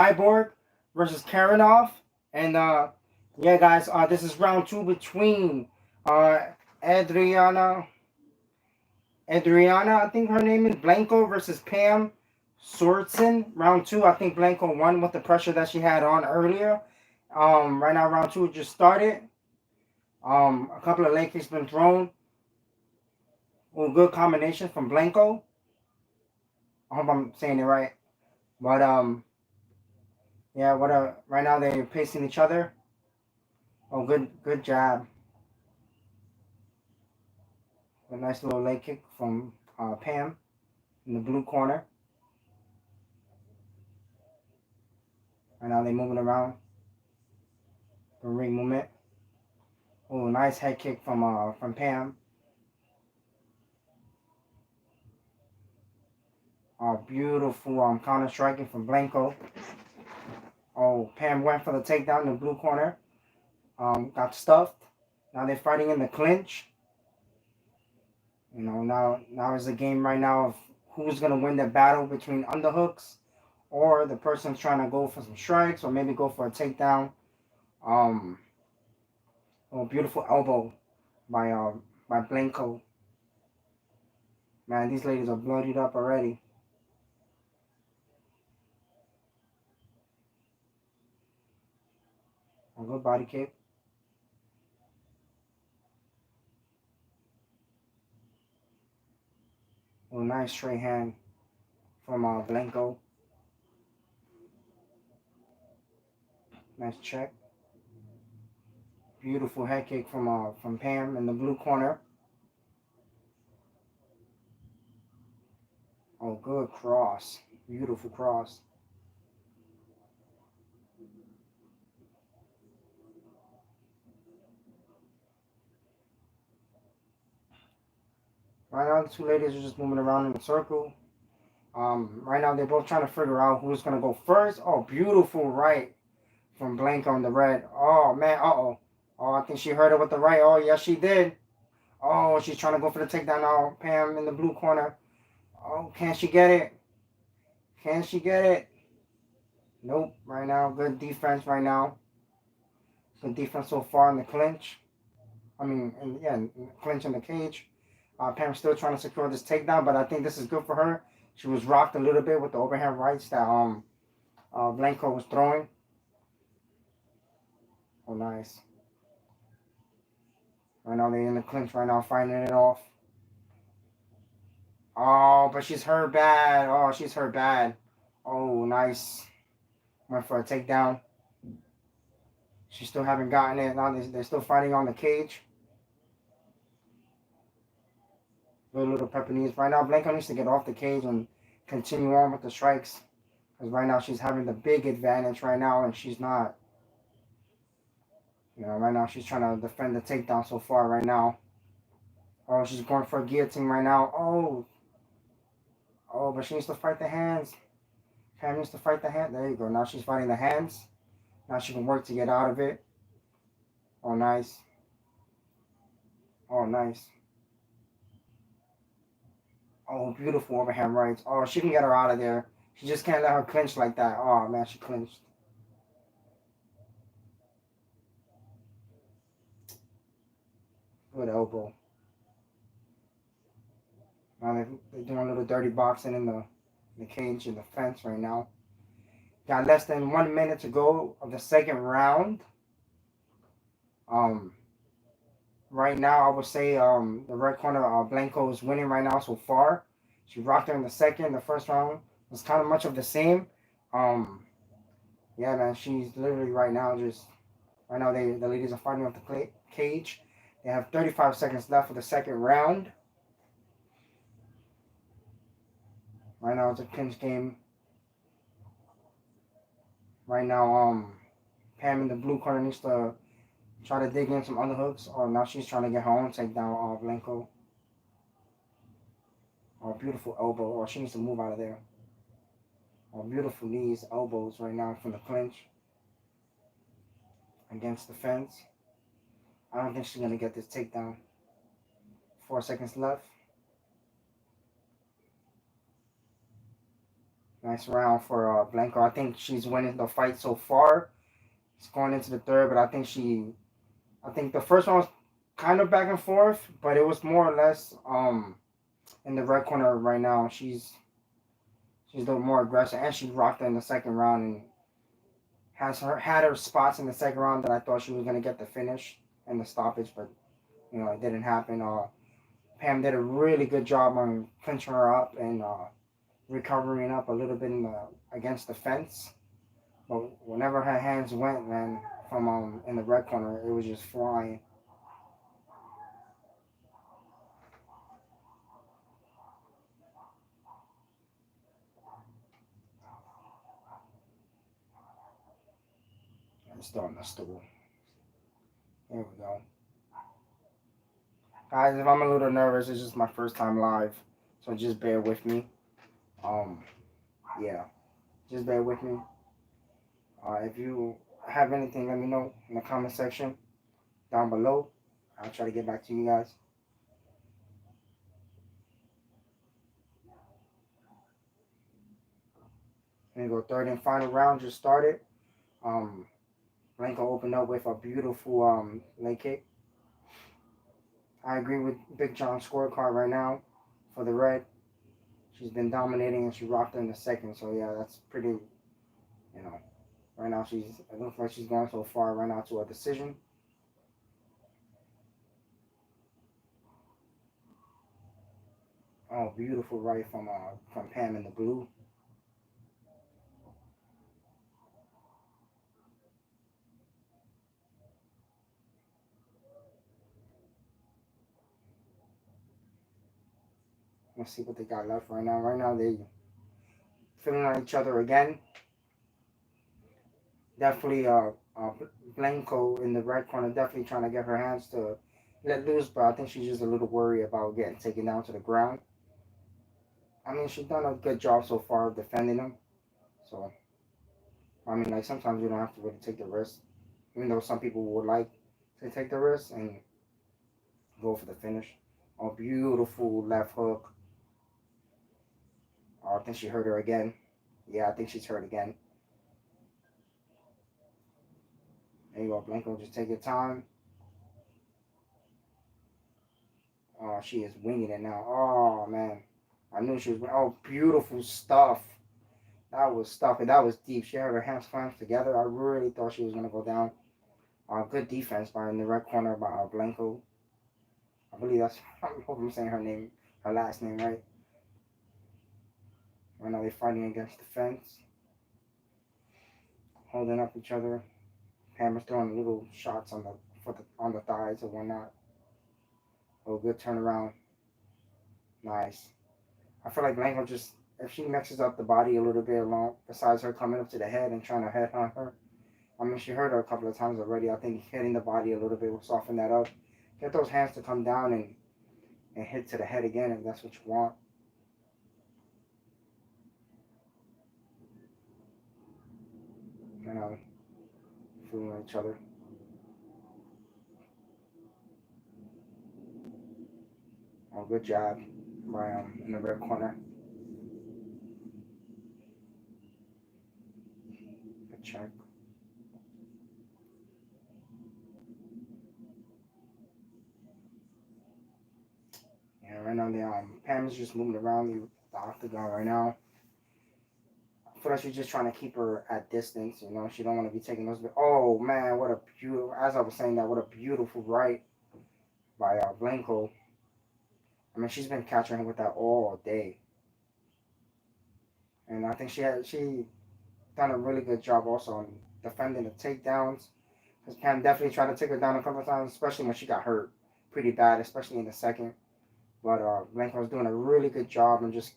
Cyborg versus Kavanagh. And yeah, guys, this is round two between uh, Adriana, Adriana, I think her name is Blanco versus Pam Swordsson. Round two, I think Blanco won with the pressure that she had on earlier. Right now, round two just started. A couple of leg kicks been thrown. Well, good combination from Blanco. I hope I'm saying it right. But yeah, what right now they're pacing each other. Oh, good jab. A nice little leg kick from Pam in the blue corner. Right now they're moving around the ring movement. Oh, nice head kick from Pam. Beautiful counter striking from Blanco. Oh, Pam went for the takedown in the blue corner. Got stuffed. Now they're fighting in the clinch. You know, now is the game right now of who's gonna win the battle between underhooks or the person's trying to go for some strikes or maybe go for a takedown. Um, oh, beautiful elbow by Blanco. Man, these ladies are bloodied up already. A good body kick. Oh, nice straight hand from Blanco. Nice check. Beautiful head kick from Pam in the blue corner. Oh, good cross. Beautiful cross. Right now, the two ladies are just moving around in a circle. Right now, they're both trying to figure out who's gonna go first. Oh, beautiful right from Blanco in the red. Oh man, uh-oh. Oh, I think she heard it with the right. Oh, yes, she did. Oh, she's trying to go for the takedown now. Pam in the blue corner. Oh, can she get it? Can she get it? Nope. Right now, good defense right now. Good defense so far in the clinch. I mean, yeah, in the clinch in the cage. Pam's still trying to secure this takedown, but I think this is good for her. She was rocked a little bit with the overhand rights that Blanco was throwing. Oh, nice. Right now they're in the clinch right now, fighting it off. Oh, but she's hurt bad. Oh, she's hurt bad. Oh, nice. Went for a takedown. She still haven't gotten it. Now they're still fighting on the cage. Little pepper knees. Right now, Blanco needs to get off the cage and continue on with the strikes. Because right now she's having the big advantage right now, and she's not. You know, right now she's trying to defend the takedown so far right now. Oh, she's going for a guillotine right now. Oh, but she needs to fight the hands. Pam needs to fight the hand. There you go. Now she's fighting the hands. Now she can work to get out of it. Oh, nice. Oh, nice. Oh, beautiful overhand rights. Oh, she can get her out of there. She just can't let her clinch like that. Oh, man, she clinched. Good elbow. Now they're doing a little dirty boxing in the cage in the fence right now. Got less than 1 minute to go of the second round. Um, right now I would say the red corner Blanco is winning right now so far. She rocked her in the second. The first round was kind of much of the same. Um, yeah, man, she's literally right now just right now the ladies are fighting off the cage. They have 35 seconds left for the second round. Right now it's a clinch game. Right now, Pam in the blue corner needs to try to dig in some underhooks. Oh, now she's trying to get her own takedown. Blanco. Oh, beautiful elbow. Oh, she needs to move out of there. Oh, beautiful knees, elbows right now from the clinch against the fence. I don't think she's gonna get this takedown. 4 seconds left. Nice round for Blanco. I think she's winning the fight so far. It's going into the third, but I think the first one was kind of back and forth, but it was more or less in the red corner right now. She's a little more aggressive, and she rocked her in the second round and had her spots in the second round that I thought she was gonna get the finish and the stoppage, but it didn't happen. Pam did a really good job on clinching her up and recovering up a little bit against the fence. But whenever her hands went, man, from in the red corner, it was just flying. I'm still on the stool. There we go. Guys, if I'm a little nervous, it's just my first time live. So just bear with me. Um, yeah, just bear with me. If you have anything, let me know in the comment section down below. I'll try to get back to you guys. Here we go, third and final round just started. Um, Blanco opened up with a beautiful leg kick. I agree with Big John's scorecard right now for the red. She's been dominating and she rocked her in the second. So yeah, that's pretty. Right now it looks like she's going so far right now to a decision. Oh, beautiful right from Pam in the blue. Let's see what they got left right now. Right now they feeling on each other again. Definitely Blanco in the right corner definitely trying to get her hands to let loose, but I think she's just a little worried about getting taken down to the ground. I mean, she's done a good job so far of defending them. So, I mean, like sometimes you don't have to really take the risk, even though some people would like to take the risk and go for the finish. Oh, beautiful left hook. Oh, I think she hurt her again. Yeah, I think she's hurt again. There you go, Blanco. Just take your time. Oh, she is winging it now. Oh, man. I knew she was. Oh, beautiful stuff. That was stuff. And that was deep. She had her hands clamped together. I really thought she was going to go down. Good defense by in the red corner by Blanco. I believe that's. I hope I'm saying her last name right. Right now they're fighting against the fence, holding up each other. Pam is throwing little shots on the thighs and whatnot. Oh, good turnaround. Nice. I feel like Blanco just if she mixes up the body a little bit along, besides her coming up to the head and trying to head on her. I mean, she hurt her a couple of times already. I think hitting the body a little bit will soften that up. Get those hands to come down and hit to the head again if that's what you want. You know, fooling each other. Oh, good job by in the red corner. Good check. Yeah, right now Pam is just moving around the octagon right now. I feel like she's just trying to keep her at distance. She don't want to be taking those. Oh man, what a beautiful! As I was saying that, what a beautiful right by Blanco. I mean, she's been catching him with that all day, and I think she done a really good job also on defending the takedowns. Because Pam definitely tried to take her down a couple of times, especially when she got hurt pretty bad, especially in the second. But Blanco's doing a really good job and just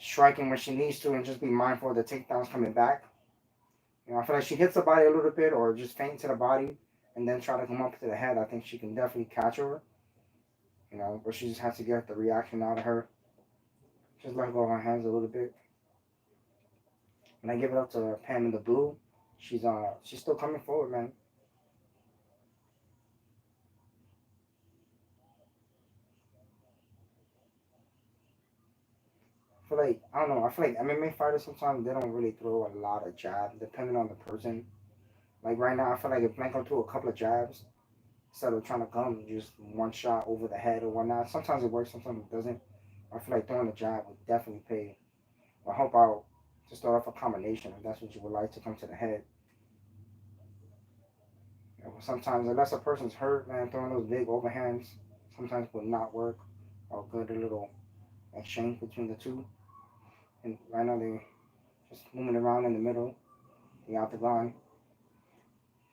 striking when she needs to and just be mindful of the takedowns coming back. I feel like she hits the body a little bit or just feint to the body and then try to come up to the head. I think she can definitely catch her. But she just has to get the reaction out of her. Just let go of her hands a little bit. And I give it up to Pam in the blue. She's still coming forward, man. feel like I don't know. I feel like MMA fighters sometimes they don't really throw a lot of jabs, depending on the person. Like right now, I feel like if Blanco threw a couple of jabs instead of trying to come just one shot over the head or whatnot. Sometimes it works, sometimes it doesn't. I feel like throwing a jab would definitely pay. Or help out to start off a combination if that's what you would like to come to the head. You know, sometimes unless a person's hurt, man, throwing those big overhands sometimes will not work. Or good a little exchange between the two. And right now they just moving around in the middle, the octagon,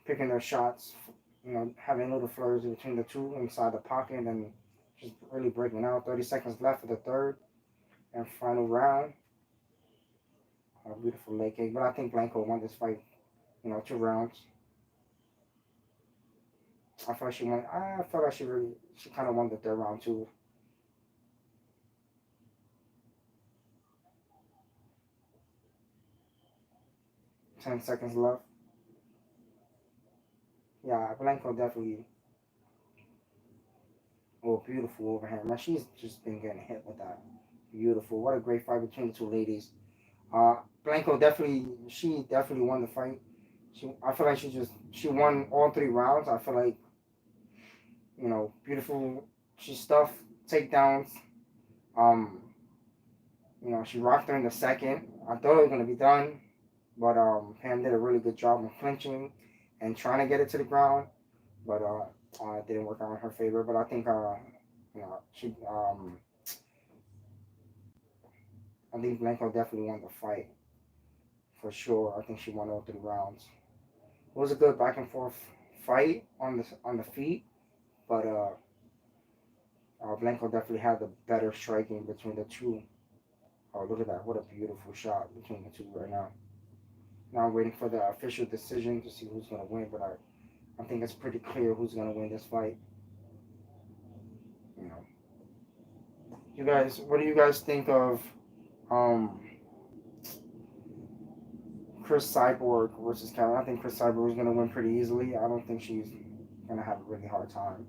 picking their shots, you know, having little flurries between the two inside the pocket and just really breaking out. 30 seconds left for the third and final round. A beautiful leg kick, but I think Blanco won this fight, you know, 2 rounds. I felt she won. I felt like she kind of won the third round too. 10 seconds left. Yeah, Blanco definitely. Oh, beautiful overhand. Man, she's just been getting hit with that. Beautiful. What a great fight between the two ladies. Blanco definitely. She definitely won the fight. I feel like she won all 3 rounds. I feel like beautiful. She stuffed takedowns. Um, she rocked her in the second. I thought it was gonna be done, but Pam did a really good job of clinching and trying to get it to the ground, but it didn't work out in her favor. But I think she I think Blanco definitely won the fight for sure. I think she won all 3 rounds. It was a good back and forth fight on the feet, but Blanco definitely had the better striking between the two. Oh, look at that! What a beautiful shot between the two right now. Now I'm waiting for the official decision to see who's gonna win, but I think it's pretty clear who's gonna win this fight. You know, you guys, what do you guys think of um Chris Cyborg versus Kavanagh? I think Chris Cyborg is gonna win pretty easily. I don't think she's gonna have a really hard time.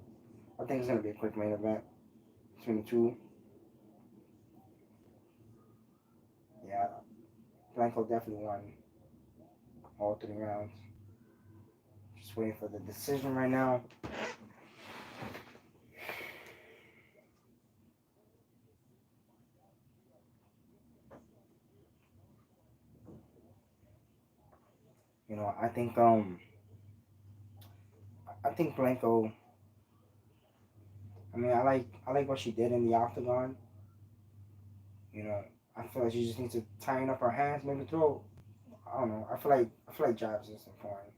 I think it's gonna be a quick main event between the two. Yeah, Blanco definitely won all 3 rounds. Just waiting for the decision right now. I think Blanco. I mean, I like what she did in the octagon. You know, I feel like she just needs to tighten up her hands, maybe throw. I don't know. I feel like jabs is important.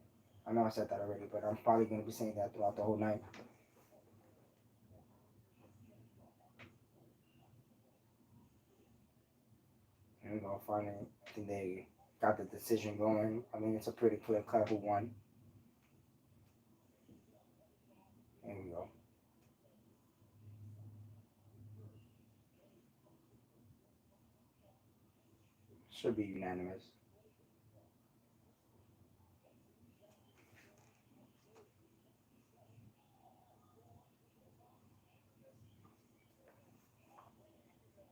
I know I said that already, but I'm probably gonna be saying that throughout the whole night. Here we go. Finally, I think they got the decision going. I mean, it's a pretty clear cut who won. Here we go. Should be unanimous.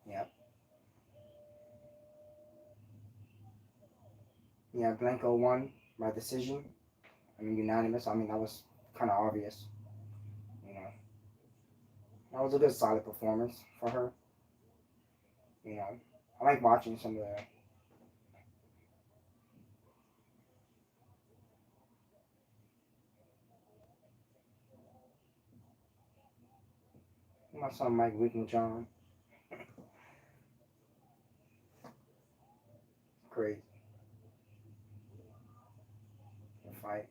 Yep. Yeah, Blanco won by decision. I mean, unanimous. I mean, that was kind of obvious. You know, that was a good, solid performance for her. You know, I like watching some of the. My son Mike Wiggin John. Crazy. The fight.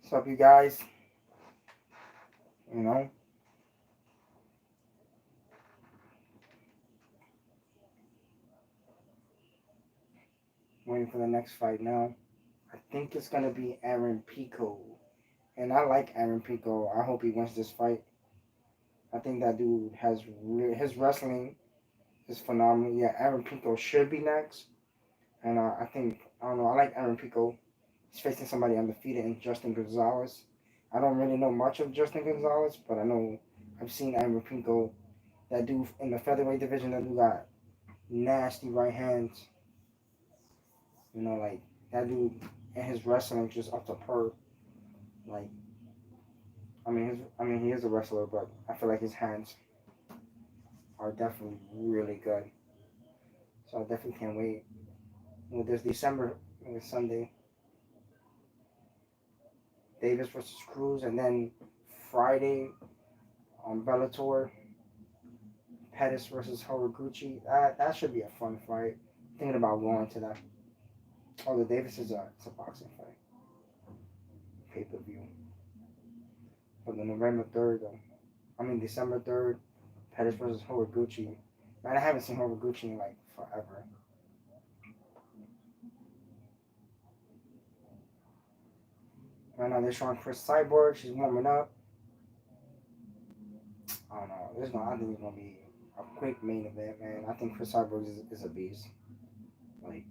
What's up, you guys? You know, waiting for the next fight now. I think it's gonna be Aaron Pico, and I like Aaron Pico. I hope he wins this fight. I think that dude his wrestling is phenomenal. Yeah, Aaron Pico should be next, and I think I don't know. I like Aaron Pico. He's facing somebody undefeated in Justin Gonzalez. I don't really know much of Justin Gonzalez, but I know I've seen Aaron Pico. That dude in the featherweight division, that dude got nasty right hands. Like that dude and his wrestling just up to per. Like, he is a wrestler, but I feel like his hands are definitely really good. So I definitely can't wait. This December, Sunday, Davis versus Cruz, and then Friday on Bellator, Pettis versus Horiguchi. That should be a fun fight. Thinking about going to that. Oh, the Davis it's a boxing fight, pay per view. But the November 3rd, though. December 3rd, Pettis versus Horiguchi. Man, I haven't seen Horiguchi in like forever. Right now they're showing Chris Cyborg. She's warming up. I don't know. I think it's gonna be a quick main event, man. I think Chris Cyborg is a beast. Like,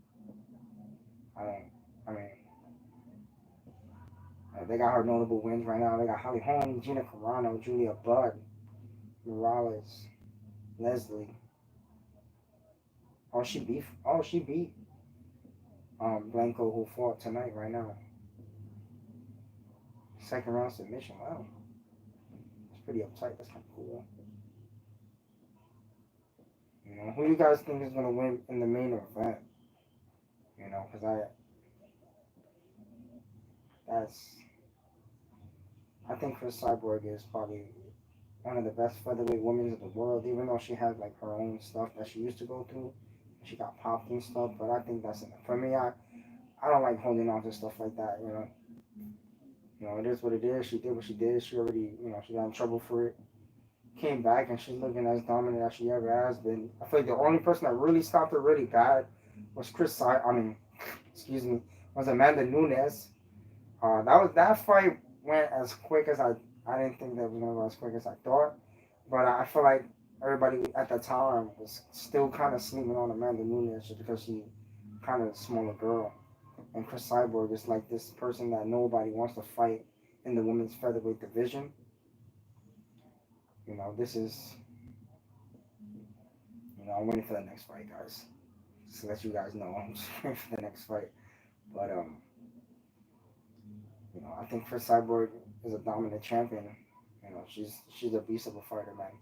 I don't. I mean, they got her notable wins right now. They got Holly Holm, Gina Carano, Julia Budd, Morales, Leslie. She beat Blanco, who fought tonight right now. Second round submission. Wow, it's pretty uptight. That's kind of cool. Who do you guys think is gonna win in the main event? Because that's I think Chris Cyborg is probably one of the best featherweight women in the world, even though she had like her own stuff that she used to go through. She got popped and stuff, but I think that's enough. For me, I don't like holding on to stuff like that, it is what it is. She did what she did. She already, she got in trouble for it. Came back and she's looking as dominant as she ever has been. I feel like the only person that really stopped her really bad was excuse me, was Amanda Nunes. That fight went as quick as I didn't think that was gonna go as quick as I thought. But I feel like everybody at the time was still kind of sleeping on Amanda Nunes just because she kind of a smaller girl. And Chris Cyborg is like this person that nobody wants to fight in the women's featherweight division. This is, I'm waiting for the next fight, guys. Just to let you guys know, I'm just waiting for the next fight. But I think Chris Cyborg is a dominant champion. She's a beast of a fighter, man.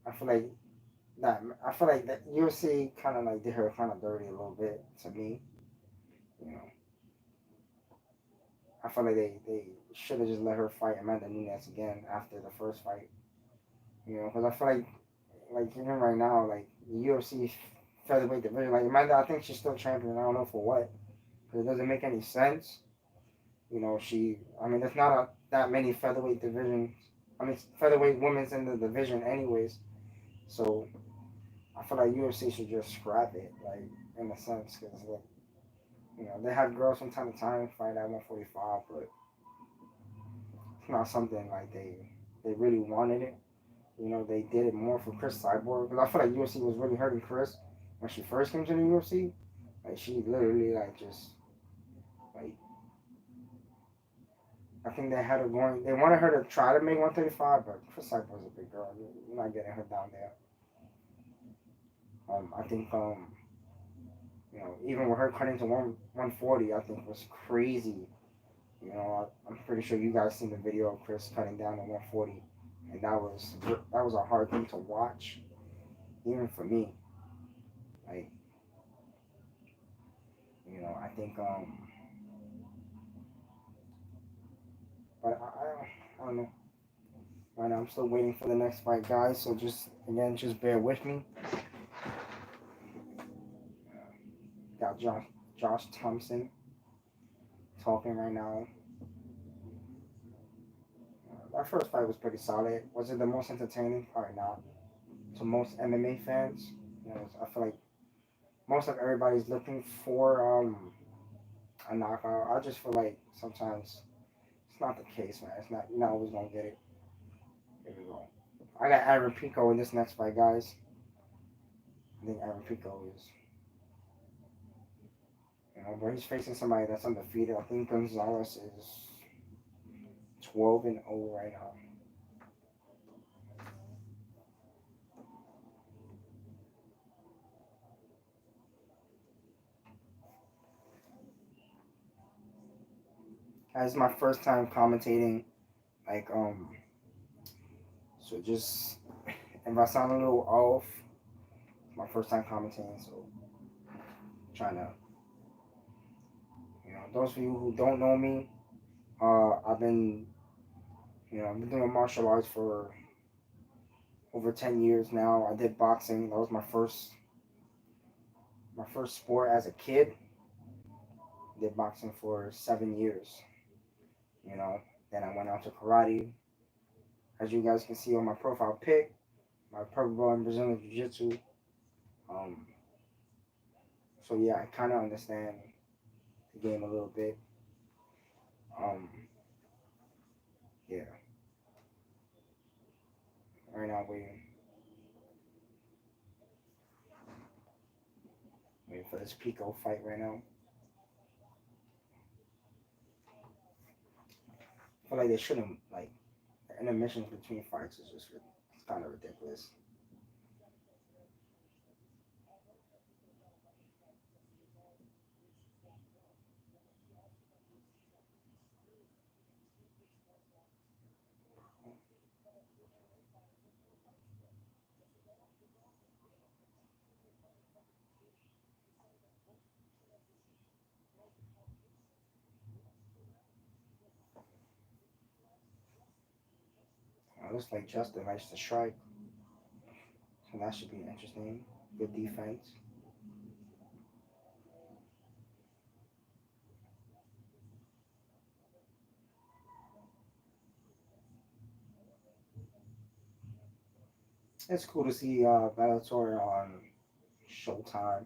I feel like that UFC kind of like did her kind of dirty a little bit to me. You know, I feel like they should have just let her fight Amanda Nunes again after the first fight. Because I feel like even right now, like the UFC featherweight division, like Amanda, I think she's still champion. I don't know for what, because it doesn't make any sense. There's not that many featherweight divisions. Featherweight women's in the division, anyways. So I feel like UFC should just scrap it, like in a sense, because they have girls from time to time fight at 145, but it's not something like they really wanted it. They did it more for Chris Cyborg, because I feel like UFC was really hurting Chris when she first came to the UFC. Like she literally like I think they had her going. They wanted her to try to make 135, but Chris Cyborg's a big girl. You're not getting her down there. I think even with her cutting to 140, I think was crazy. I'm pretty sure you guys seen the video of Chris cutting down to 140, and that was a hard thing to watch, even for me. Like, I think but I don't know. Right now, I'm still waiting for the next fight, guys. So just bear with me. Got Josh Thompson talking right now. That first fight was pretty solid. Was it the most entertaining? Probably not. To most MMA fans, I feel like most of everybody's looking for a knockout. I just feel like sometimes it's not the case, man. It's not. You're not always gonna get it. Here we go. I got Aaron Pico in this next fight, guys. I think Aaron Pico is, but he's facing somebody that's undefeated. I think Gonzalez is 12-0 right now. As my first time commentating, like so just if I sound a little off, it's my first time commentating, so trying to, those of you who don't know me, I've been, I've been doing martial arts for over 10 years now. I did boxing. That was my first sport as a kid. I did boxing for 7 years, you know. Then I went on to karate. As you guys can see on my profile pic, my purple belt in Brazilian Jiu-Jitsu. Um, so yeah, I kind of understand the game a little bit. Um, yeah. Right now waiting for this Pico fight right now. I feel like they shouldn't, like, the intermissions between fights is just, it's kind of ridiculous. Looks like Justin likes to strike, so that should be interesting. Good defense. It's cool to see Bellator on Showtime.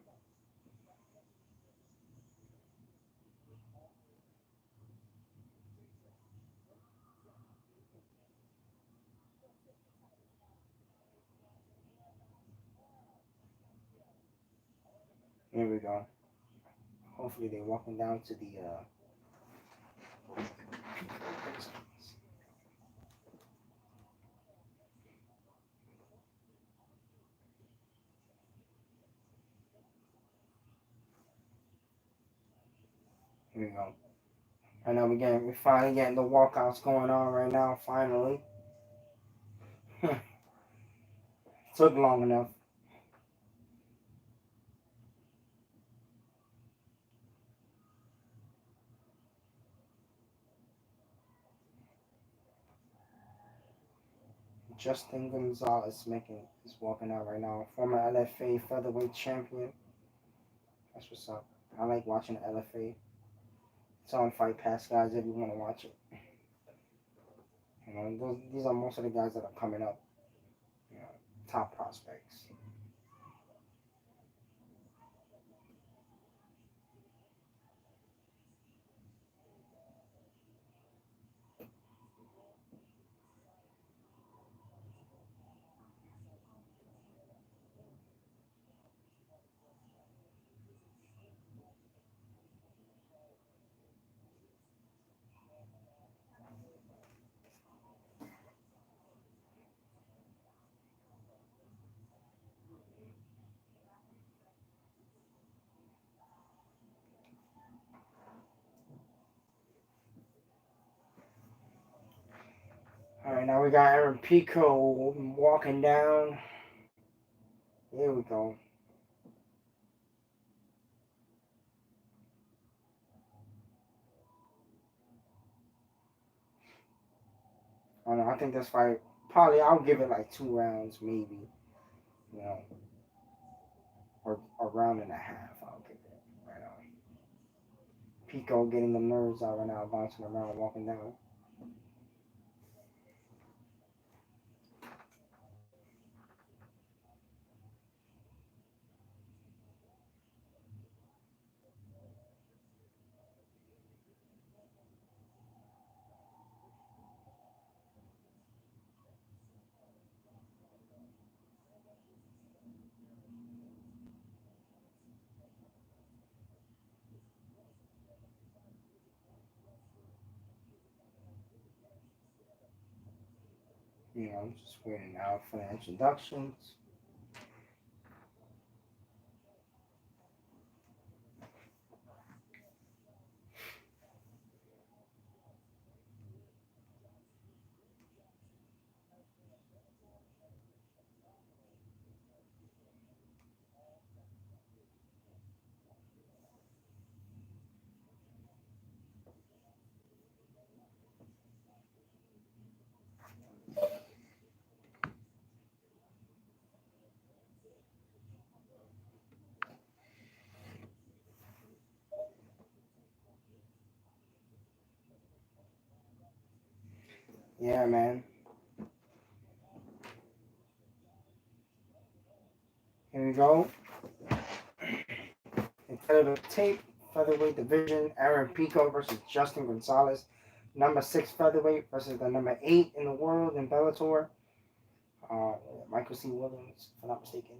Here we go. Hopefully they're walking down to the here we go. I know we're finally getting the walkouts going on right now, finally. Took long enough. Justin Gonzalez is walking out right now. Former LFA featherweight champion. That's what's up. I like watching LFA. It's on Fight Pass, guys, if you want to watch it. These are most of the guys that are coming up. You know, top prospects. All right, now we got Aaron Pico walking down. Here we go. I don't know. I think this fight probably I'll give it like 2 rounds, maybe. You know, or a round and a half. I'll give it right now. Pico getting the nerves out right now, bouncing around, walking down. Just waiting out for the introductions. Yeah, man. Here we go. Instead of the tape, featherweight division, Aaron Pico versus Justin Gonzalez. Number 6 featherweight versus the number 8 in the world in Bellator. Uh, Michael C. Williams, if I'm not mistaken.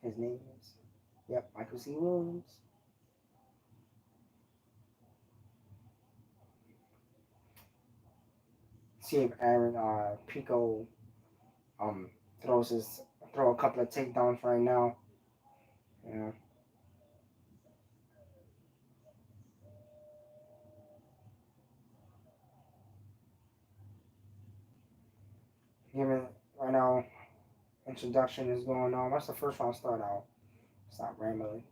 His name is. Yep, Michael C. Williams. See if Aaron Pico um throws his throw a couple of takedowns right now. Yeah. Given right now introduction is going on. What's the first round start out? Stop rambling.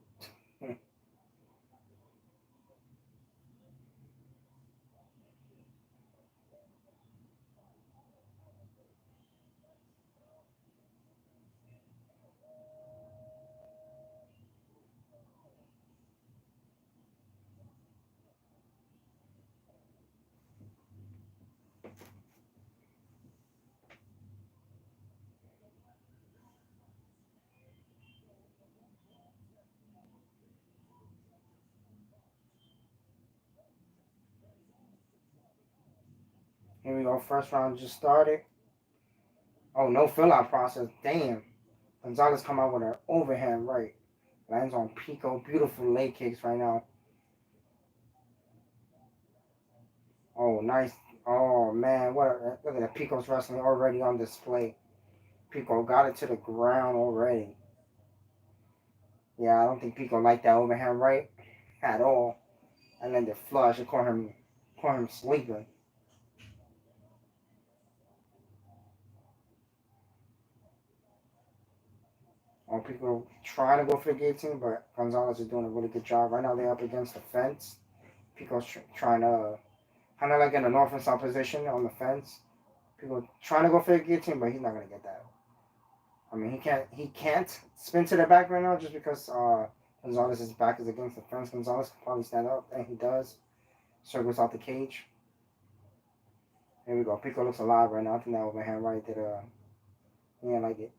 Here we go. First round just started. Oh, no fill out process. Damn. Gonzalez come out with an overhand right. Lands on Pico. Beautiful leg kicks right now. Oh, nice. Oh, man. Look at that. Pico's wrestling already on display. Pico got it to the ground already. Yeah, I don't think Pico liked that overhand right at all. And then the flush, it caught him sleeping. Pico trying to go for the guillotine, but Gonzalez is doing a really good job. Right now they're up against the fence. Pico's trying to, kind of like in a north and south position on the fence. Pico trying to go for the guillotine, but he's not gonna get that. I mean, he can't spin to the back right now just because Gonzalez's back is against the fence. Gonzalez can probably stand up, and he does. Circles out the cage. Here we go. Pico looks alive right now. I think that overhand right did he didn't like it.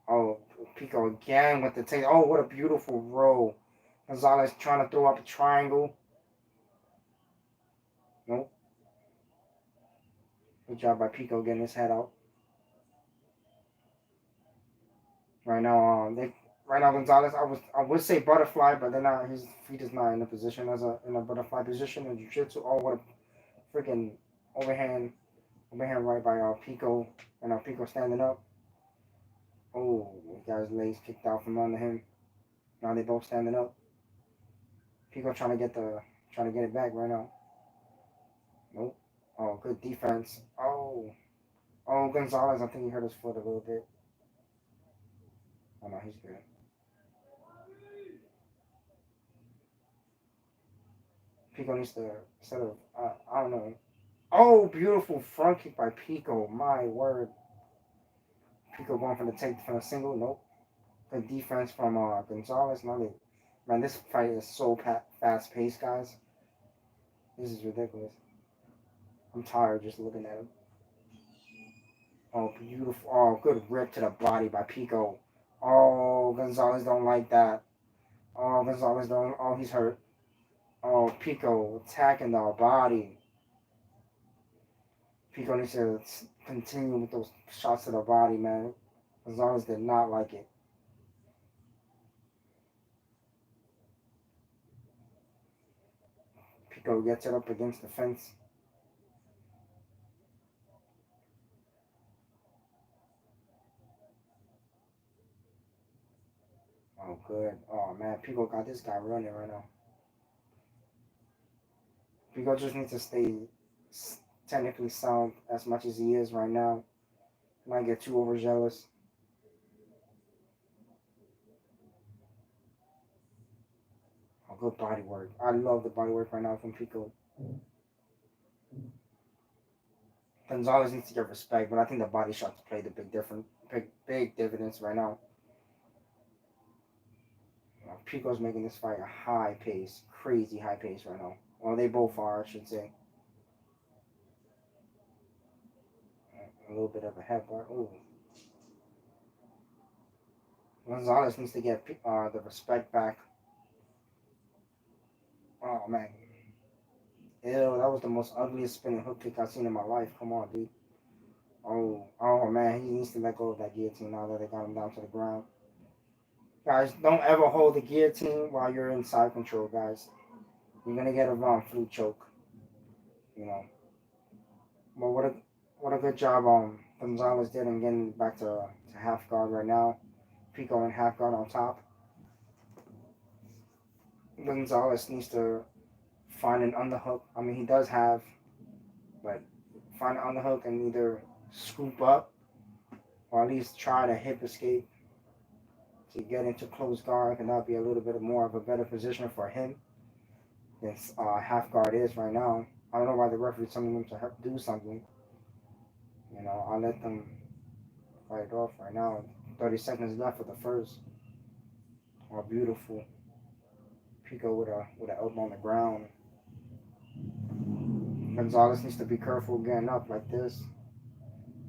Oh, Pico again with the take. Oh, what a beautiful roll. Gonzalez trying to throw up a triangle. Nope. Good job by Pico getting his head out. Right now, right now Gonzalez, I would say butterfly, but then his feet is not in a position as a in a butterfly position in jiu-jitsu. Oh, what a freaking overhand overhand right by Pico, and Pico standing up. Oh, he got his legs kicked out from under him. Now they both standing up. Pico trying to get it back right now. Nope. Oh, good defense. Oh, Gonzalez. I think he hurt his foot a little bit. Oh no, he's good. Pico needs to instead of I don't know. Oh, beautiful front kick by Pico. My word. Pico going for the take for a single. Nope. Good defense from Gonzalez. Man, this fight is so fast paced, guys. This is ridiculous. I'm tired just looking at him. Oh, beautiful. Oh, good rip to the body by Pico. Oh, Gonzalez don't like that. Oh, Gonzalez don't. Oh, he's hurt. Oh, Pico attacking the body. Pico needs to continue with those shots to the body, man. Gonzalez did not like it. Pico gets it up against the fence. Oh, good. Oh, man. Pico got this guy running right now. Pico just needs to stay technically sound as much as he is right now. Not get too overzealous. Oh, good body work. I love the body work right now from Pico. Gonzalez needs to get respect, but I think the body shots play the big dividends right now. Pico's making this fight a high pace, crazy high pace right now. Well, they both are, I should say. A little bit of a headbutt. Ooh. Gonzalez needs to get the respect back. Oh, man. Ew, that was the most ugliest spinning hook kick I've seen in my life. Come on, dude. Oh, man. He needs to let go of that guillotine now that they got him down to the ground. Guys, don't ever hold the guillotine while you're in side control, guys. You're going to get a fluke choke. You know. But what a good job Gonzalez did in getting back to half guard right now. Pico in half guard on top. Gonzalez needs to find an underhook. I mean, he does have, but find an underhook and either scoop up or at least try to hip escape to get into close guard, and that'll be a little bit more of a better position for him than half guard is right now. I don't know why the referee's telling them to do something. You know, I'll let them fight it off right now. 30 seconds left for the first. Oh, beautiful. Pico with an elbow on the ground. Gonzalez needs to be careful getting up like this.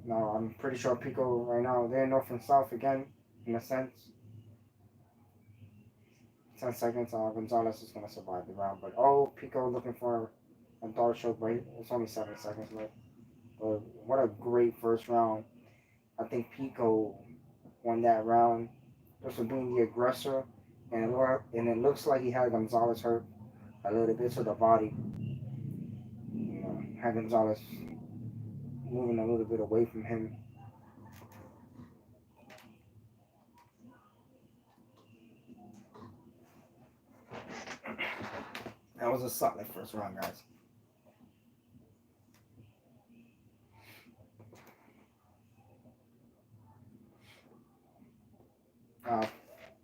No, I'm pretty sure Pico right now, they're north and south again, in a sense. 10 seconds, Gonzalez is going to survive the round. But, Pico looking for a dart choke, but it's only 7 seconds left. But what a great first round. I think Pico won that round just for being the aggressor. And it looks like he had Gonzalez hurt a little bit to the body. You know, had Gonzalez moving a little bit away from him. That was a solid first round, guys.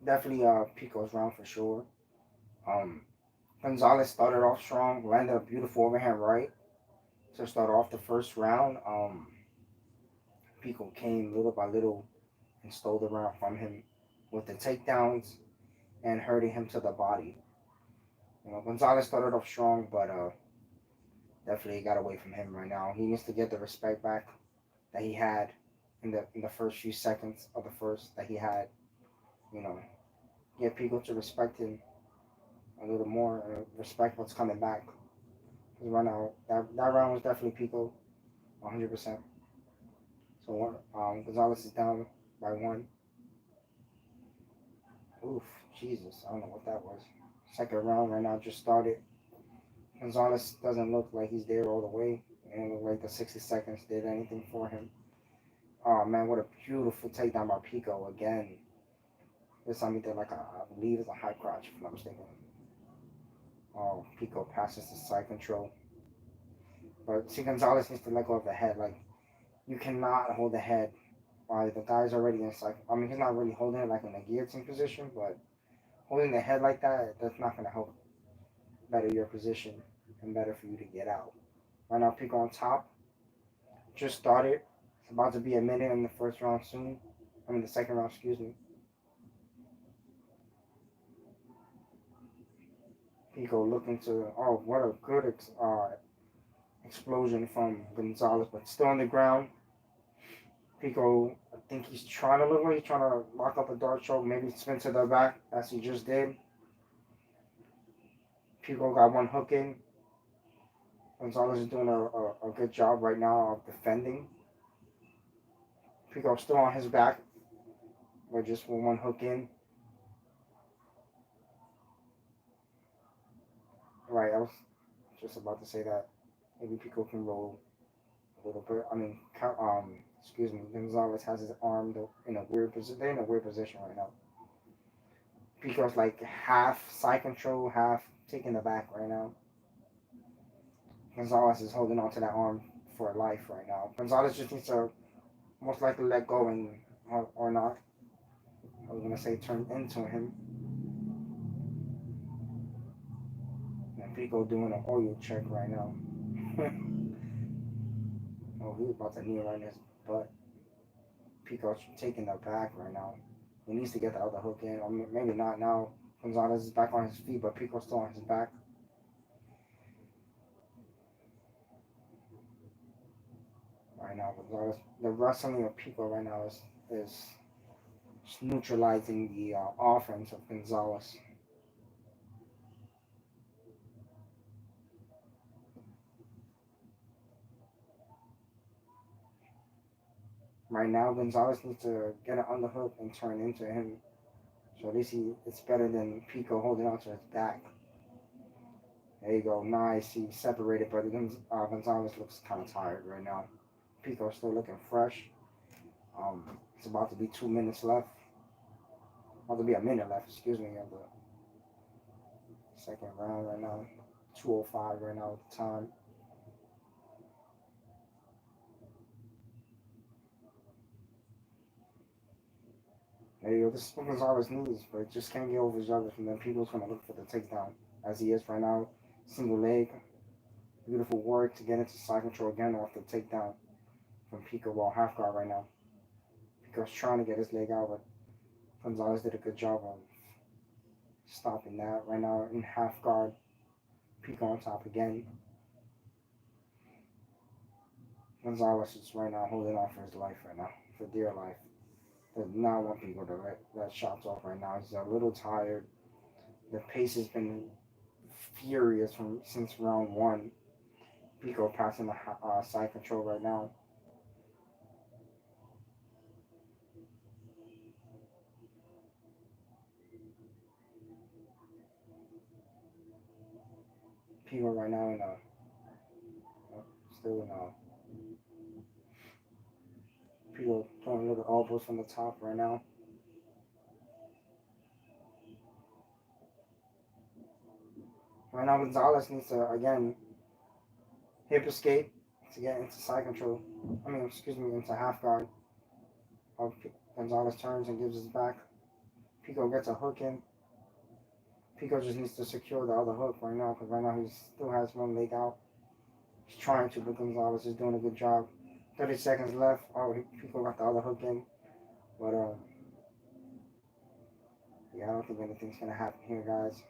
Definitely Pico's round for sure. Um, Gonzalez started off strong, landed a beautiful overhand right to start off the first round. Pico came little by little and stole the round from him with the takedowns and hurting him to the body. You know, Gonzalez started off strong, but definitely got away from him right now. He needs to get the respect back that he had in the first few seconds of the first that he had. You know, get Pico to respect him a little more and respect what's coming back. Because right now, that round was definitely Pico, 100%. So Gonzalez is down by 1. Oof, Jesus, I don't know what that was. Second round right now just started. Gonzalez doesn't look like he's there all the way. And it looked like the 60 seconds did anything for him. Oh man, what a beautiful takedown by Pico again. This time he did I believe it's a high crotch, if I'm not mistaken. Oh, Pico passes the side control. But see, Gonzalez needs to let go of the head. Like, you cannot hold the head while the guy's already inside. I mean, he's not really holding it like in a guillotine position, but holding the head like that, that's not going to help better your position and better for you to get out. Right now, Pico on top. Just started. It's about to be a minute in the first round soon. The second round, excuse me. Pico looking to, what a good explosion from Gonzalez, but still on the ground. Pico, I think he's trying to look like he's trying to lock up a dart choke, maybe spin to the back, as he just did. Pico got one hook in. Gonzalez is doing a good job right now of defending. Pico still on his back, but just with one hook in. Right, I was just about to say that maybe Pico can roll a little bit. Excuse me, Gonzalez has his arm in a weird position. They're in a weird position right now. Pico's like half side control, half taking the back right now. Gonzalez is holding on to that arm for life right now. Gonzalez just needs to most likely let go or not. I was gonna say turn into him. And Pico doing an oil check right now. He's about to knee right in his butt. Pico's taking the back right now. He needs to get the other hook in, or maybe not now. Gonzalez is back on his feet, but Pico's still on his back. right now. Gonzalez, the wrestling of Pico right now is just neutralizing the offense of Gonzalez. Right now, Gonzalez needs to get an underhook and turn into him. So at least it's better than Pico holding on to his back. There you go. Nice. He separated, but Gonzalez looks kind of tired right now. Pico's still looking fresh. It's about to be 2 minutes left. About to be a minute left, excuse me, of the second round right now. 2:05 right now at the time. There you go. This is what Gonzalez needs, but just can't get over his others, and then Pico's going to look for the takedown as he is right now. Single leg. Beautiful work to get into side control again off the takedown from Pico while half guard right now. Pico's trying to get his leg out, but Gonzalez did a good job of stopping that right now in half guard. Pico on top again. Gonzalez is right now holding on for his life right now, for dear life. Does not want Pico to let shots off right now. He's a little tired. The pace has been furious since round one. Pico passing the side control right now. Pico right now still in a Pico throwing little elbows from the top right now. Right now Gonzalez needs to again hip escape to get into side control. Into half guard. Gonzalez turns and gives his back. Pico gets a hook in. Pico just needs to secure the other hook right now because right now he still has one leg out. He's trying to, but Gonzalez is doing a good job. 30 seconds left. Oh, Pico got the other hook in. But, yeah, I don't think anything's going to happen here, guys.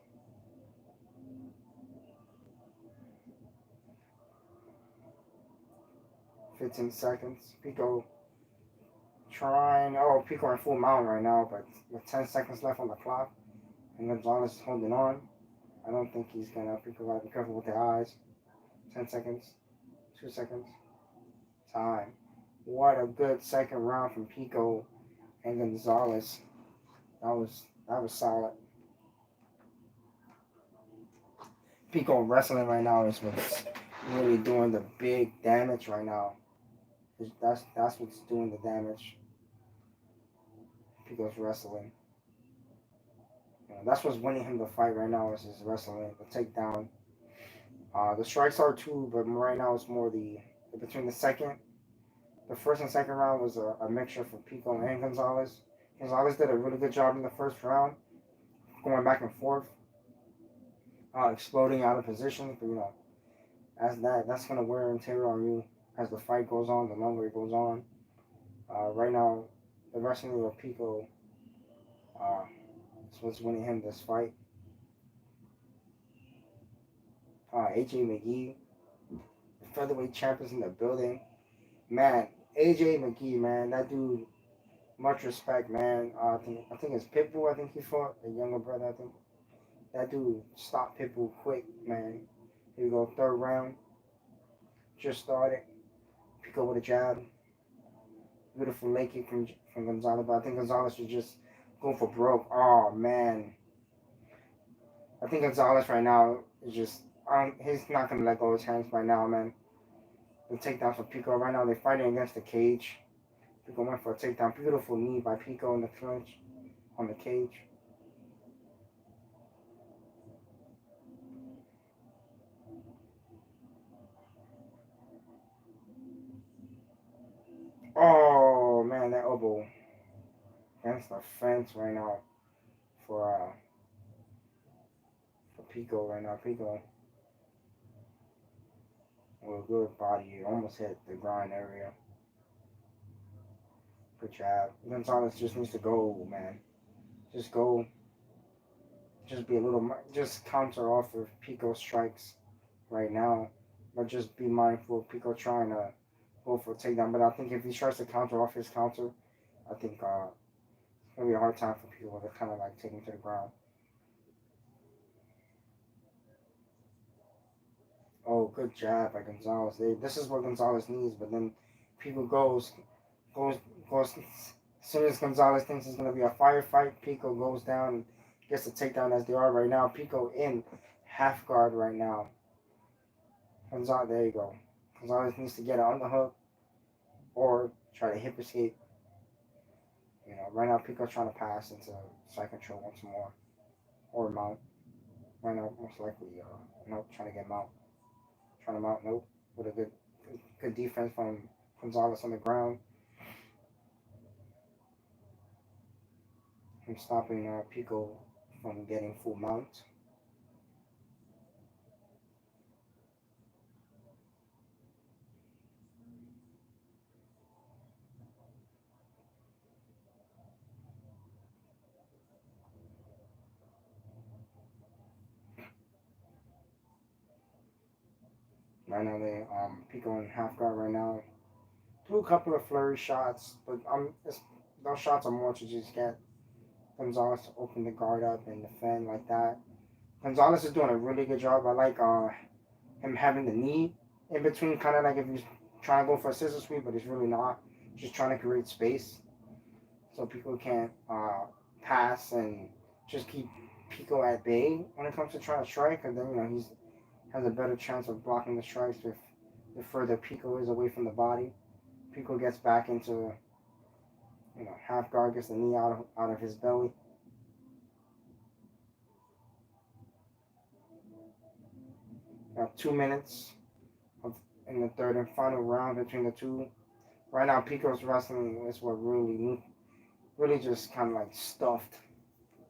"15 seconds. Pico trying. Oh, Pico in full mount right now, but with 10 seconds left on the clock. And Gonzalez is holding on. I don't think he's going to. Pico got to be careful with the eyes. 10 seconds. 2 seconds. Time. What a good second round from Pico and Gonzalez. That was solid. Pico wrestling right now is what's really doing the big damage right now. That's what's doing the damage. Pico's wrestling. That's what's winning him the fight right now is his wrestling, the takedown. The strikes are too, but right now it's more between the first and second round was a mixture for Pico and Gonzalez. Gonzalez did a really good job in the first round, going back and forth, exploding out of position. But that's gonna wear and tear on you as the fight goes on, the longer it goes on. Right now, the wrestling of Pico is what's winning him this fight. AJ McGee, the featherweight champions in the building. Man, AJ McGee, man, that dude, much respect, man. I think it's Pitbull. I think he fought the younger brother. I think that dude stopped Pitbull quick, man. Here we go, third round. Just started. Pico with a jab. Beautiful leg kick from Gonzalez, but I think Gonzalez was just going for broke. Oh man, I think Gonzalez right now is just he's not gonna let go of his hands right now, man. The takedown for Pico right now. They're fighting against the cage. Pico went for a takedown. Beautiful knee by Pico in the clinch on the cage. Oh man, that elbow against the fence right now for Pico right now. Pico with a good body, almost hit the groin area. Good job. Gonzalez just needs to go, man. Just go. Just be a little. Just counter off of Pico strikes right now, but just be mindful of Pico trying to go for a takedown. But I think if he tries to counter off his counter, I think it's gonna be a hard time for people to kind of like take him to the ground. Oh, good jab by Gonzalez. This is what Gonzalez needs, but then Pico goes, goes. As soon as Gonzalez thinks it's gonna be a firefight, Pico goes down and gets the takedown as they are right now. Pico in half guard right now. Gonzalez, there you go. Gonzalez needs to get on the hook or try to hip escape. Right now Pico's trying to pass into side control once more or mount. Right now, most likely, nope, trying to get mount. Trying to mount, nope, with a good defense from Gonzalez on the ground. From stopping Pico from getting full mount. Right now they Pico in half guard right now. Do a couple of flurry shots, but those shots are more to just get Gonzalez to open the guard up and defend like that. Gonzalez is doing a really good job. I like him having the knee in between, kind of like if he's trying to go for a scissor sweep, but he's really not. Just trying to create space so Pico can't pass and just keep Pico at bay when it comes to trying to strike, and then he's has a better chance of blocking the strikes if the further Pico is away from the body. Pico gets back into half guard, gets the knee out of his belly. About 2 minutes in the third and final round between the two. Right now, Pico's wrestling is what really just kind of like stuffed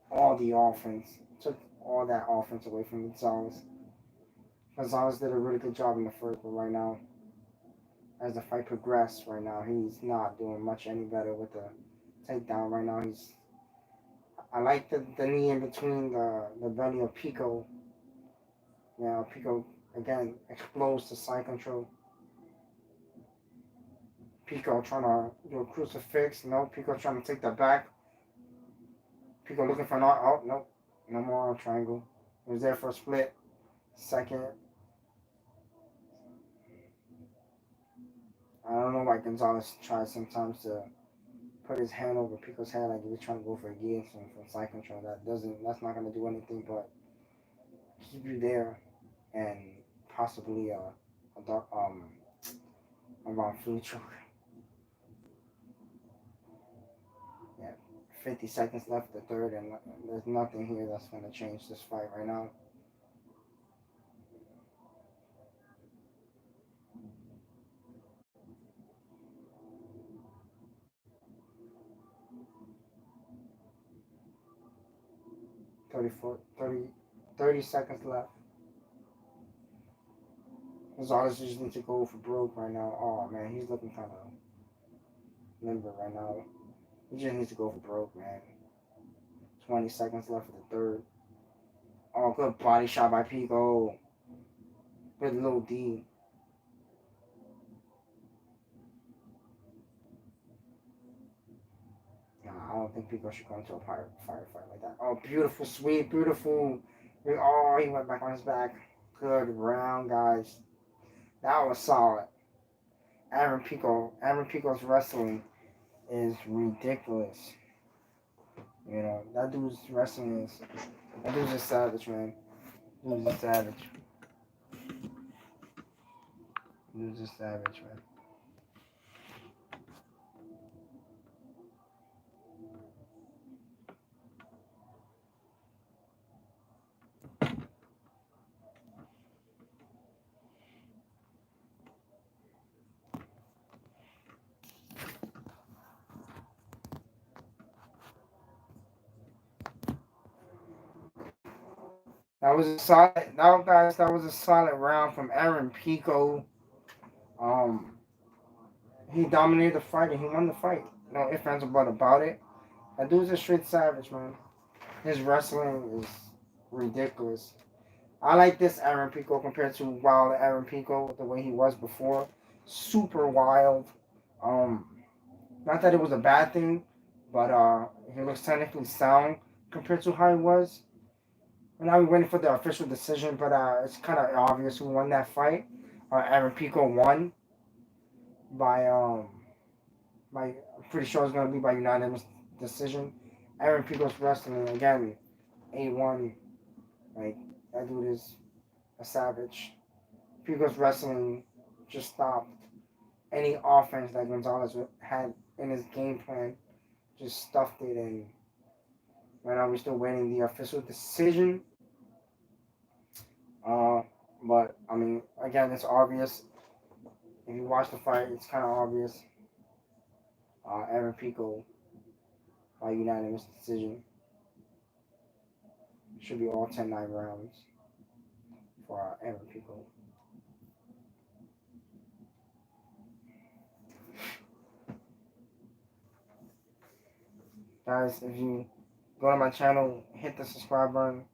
all the offense, took all that offense away from Gonzalez. Gonzalez did a really good job in the first, but right now, as the fight progressed, right now he's not doing much any better with the takedown. Right now, I like the knee in between the belly of Pico. Pico again explodes to side control. Pico trying to do a crucifix. No, Pico trying to take that back. Pico looking for an arm. Oh, no. No more arm triangle. He was there for a split second. I don't know why Gonzalez tries sometimes to put his hand over Pico's head like he was trying to go for a guillotine from side control. That's not gonna do anything but keep you there and possibly a Von Flea choke. Yeah, 50 seconds left the third, and there's nothing here that's gonna change this fight right now. 34, 30, 30 seconds left. Gonzalez just needs to go for broke right now. Oh man, he's looking kind of limber right now. He just needs to go for broke, man. 20 seconds left for the third. Oh, good body shot by Pico. Good little D. Nah, I don't think Pico should go into a firefight like that. Oh, beautiful sweep, beautiful. Oh, he went back on his back. Good round, guys. That was solid. Aaron Pico's wrestling is ridiculous. That dude's wrestling is. That dude's a savage, man. Dude's a savage. Dude's a savage, man. That was a solid. Now, guys, that was a solid round from Aaron Pico. Um, he dominated the fight and he won the fight. No ifs, ands, or buts about it. That dude's a straight savage, man. His wrestling is ridiculous. I like this Aaron Pico compared to Wild Aaron Pico, the way he was before. super wild. Um, Not that it was a bad thing, but he looks technically sound compared to how he was. And now we're waiting for the official decision, but it's kind of obvious who won that fight. Aaron Pico won by by I'm pretty sure it's gonna be by unanimous decision. Aaron Pico's wrestling again, A1. Like that dude is a savage. Pico's wrestling just stopped any offense that Gonzalez had in his game plan. Just stuffed it, and right now we're still waiting the official decision. Uh, but I mean, again, it's obvious. If you watch the fight, it's kind of obvious. Aaron Pico by unanimous decision. Should be all 10-9 rounds for Aaron Pico. Guys, if you go to my channel, hit the subscribe button.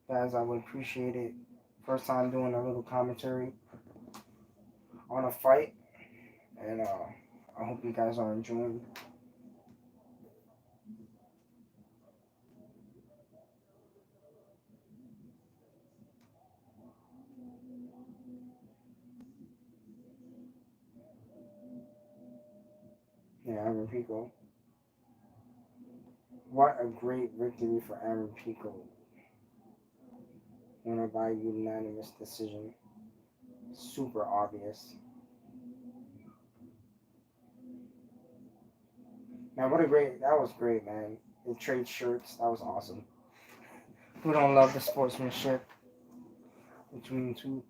Guys, I would appreciate it. First time doing a little commentary on a fight, and I hope you guys are enjoying. Yeah, Aaron Pico. What a great victory for Aaron Pico. Winner by unanimous decision. Super obvious. Man, that was great, man. They trade shirts, that was awesome. Who don't love the sportsmanship between the two?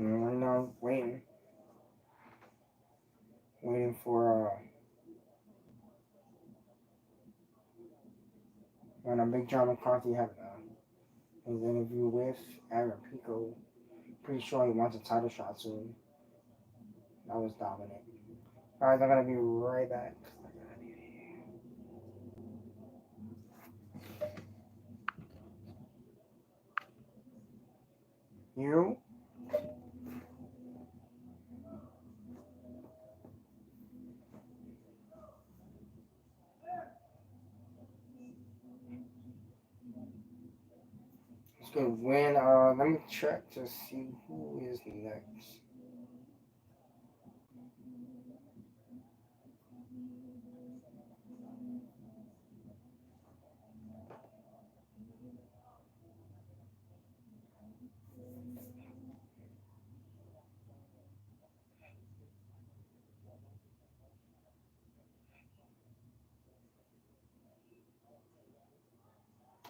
Right now, waiting for when Big John McCarthy had his interview with Aaron Pico. Pretty sure he wants a title shot soon. That was dominant. Guys, I'm gonna be right back. You? It's gonna win. Let me check to see who is next.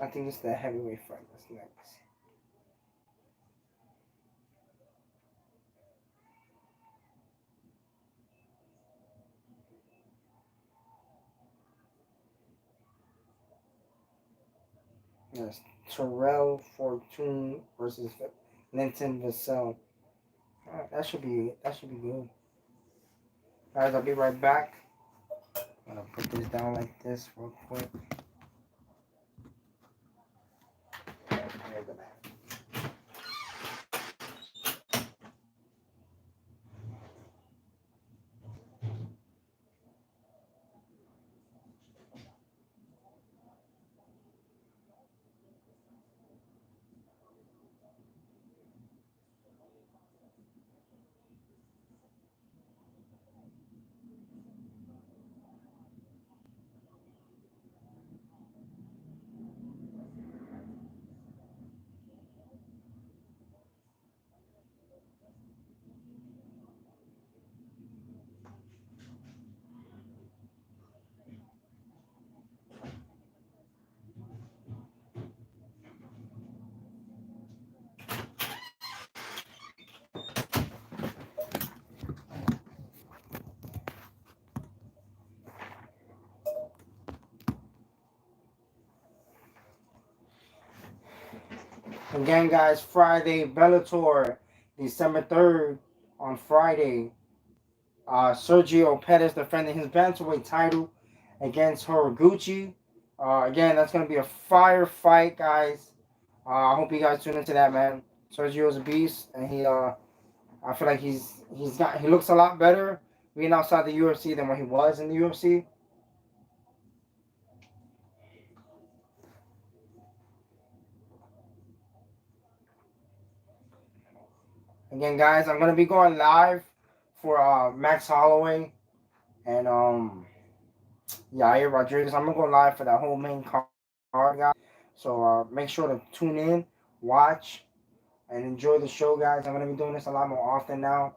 I think it's the heavyweight fight that's next. Yes, Terrell Fortune versus Linton Vassell. That should be good. Guys, I'll be right back. I'm gonna put this down like this real quick. Again, guys, Friday, Bellator, December 3rd on Friday. Sergio Pettis defending his bantamweight title against Horiguchi. Again, that's going to be a fire fight, guys. I hope you guys tune into that, man. Sergio's a beast, and I feel like he looks a lot better being outside the UFC than when he was in the UFC. Again, guys, I'm gonna be going live for Max Holloway and Yair Rodriguez. I'm gonna go live for that whole main card, guys. So make sure to tune in, watch, and enjoy the show, guys. I'm gonna be doing this a lot more often now.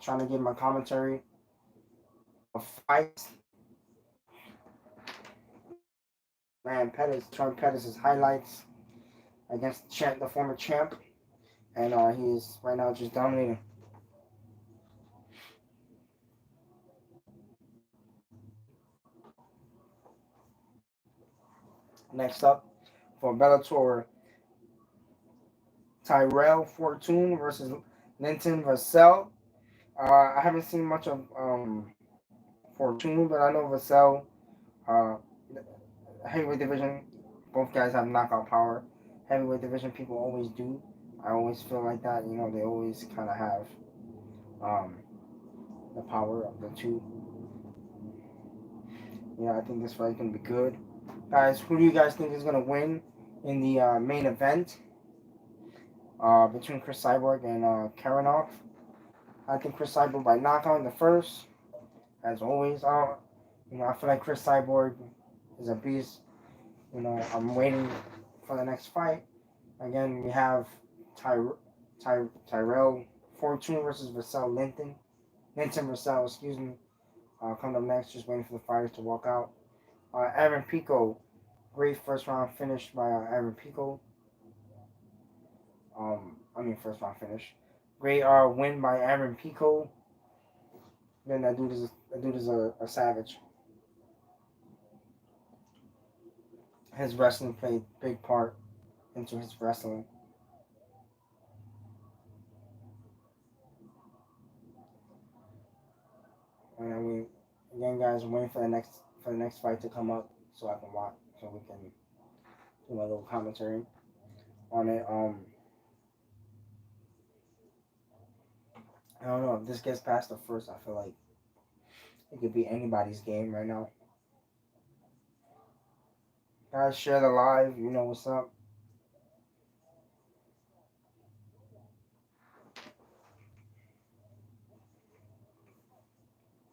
Trying to give my commentary of fights. Man, Trump Pettis' highlights against the former champ, and he's right now just dominating. Next up for Bellator, Tyrell Fortune versus Linton Vassell. I haven't seen much of Fortune, but I know Vassell. Uh, Heavyweight division, both guys have knockout power. Heavyweight division, people always do. I always feel like that. You know, they always kind of have um, the power of the two. Yeah, I think this fight's gonna be good. Guys, who do you guys think is gonna win in the main event between Chris Cyborg and Kavanagh? I think Chris Cyborg by knockout in the first, as always. I feel like Chris Cyborg is a beast. I'm waiting for the next fight. Again, we have Tyrell Fortune versus Vassell Linton. Linton Vassell, excuse me. Coming up next, just waiting for the fighters to walk out. Aaron Pico, great first round finish by Aaron Pico. First round finish. Great win by Aaron Pico. Then that dude is a savage. His wrestling played a big part into his wrestling. And again, guys, I'm waiting for the next fight to come up so I can watch, so we can do a little commentary on it. I don't know if this gets past the first. I feel like it could be anybody's game right now. Guys, share the live. You know what's up.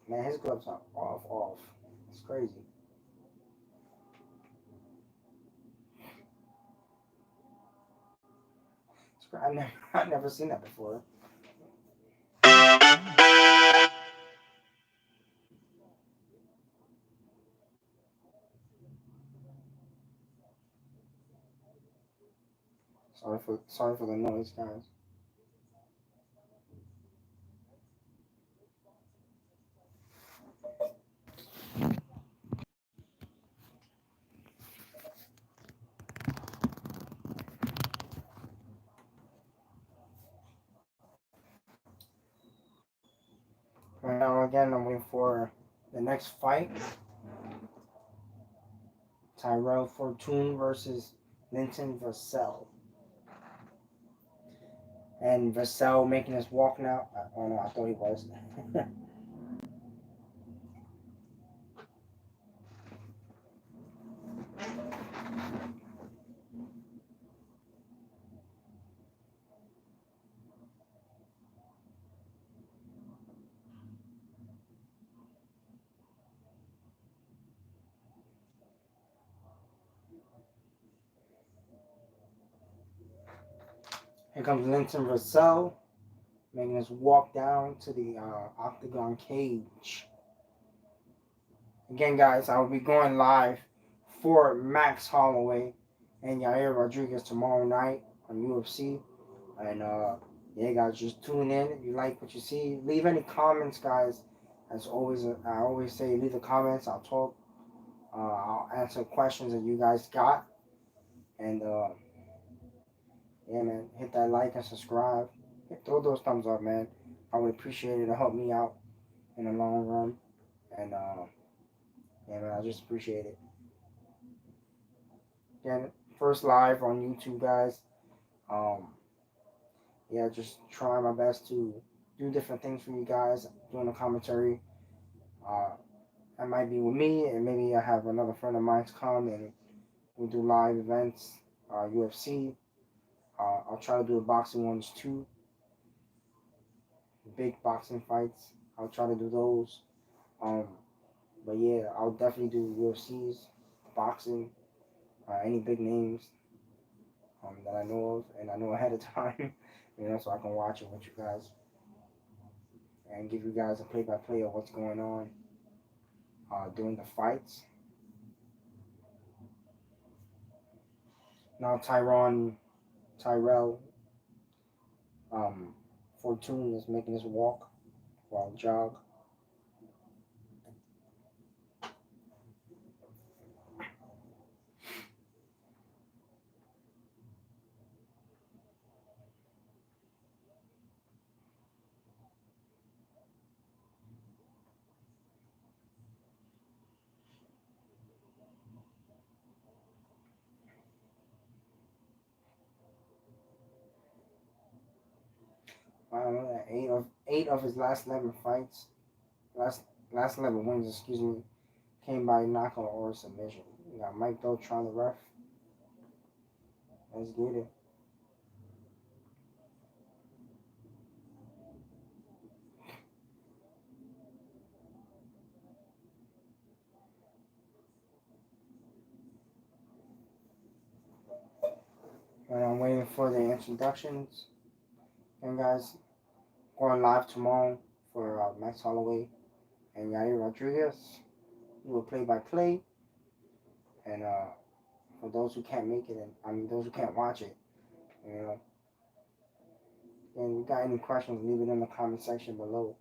Man, his gloves are off. It's crazy. I've never seen that before. Sorry for the noise, guys. Right now, again, I'm waiting for the next fight. Tyrell Fortune versus Linton Vassell. And Vassell making his walk now. Oh no, I thought he was. Here comes Linton Vassell making his walk down to the octagon cage. Again, guys, I will be going live for Max Holloway and Yair Rodriguez tomorrow night on UFC. And yeah, guys, just tune in. If you like what you see, leave any comments, guys. As always, I always say, leave the comments. I'll talk. I'll answer questions that you guys got. And Yeah, man. Hit that like and subscribe. Throw those thumbs up, man. I would appreciate it to help me out in the long run. And yeah, man, I just appreciate it. Again, first live on YouTube, guys. Um, yeah, just trying my best to do different things for you guys. Doing a commentary. Uh, I might be with me, and maybe I have another friend of mine come and we'll do live events, UFC. I'll try to do the boxing ones too, big boxing fights. I'll try to do those. Um, but yeah, I'll definitely do UFCs, boxing, any big names that I know of and I know ahead of time, so I can watch it with you guys and give you guys a play-by-play of what's going on during the fights. Now Tyrell um, Fortune is making his walk while jog. I don't know, eight of his last 11 fights, last last 11 wins, excuse me, came by knockout or submission. You got Mike Beltran, the ref. Let's get it. And I'm waiting for the introductions. And guys, going live tomorrow for Max Holloway and Yair Rodriguez. We will play by play. And for those who can't make it, and I mean those who can't watch it, you know, and you got any questions, leave it in the comment section below.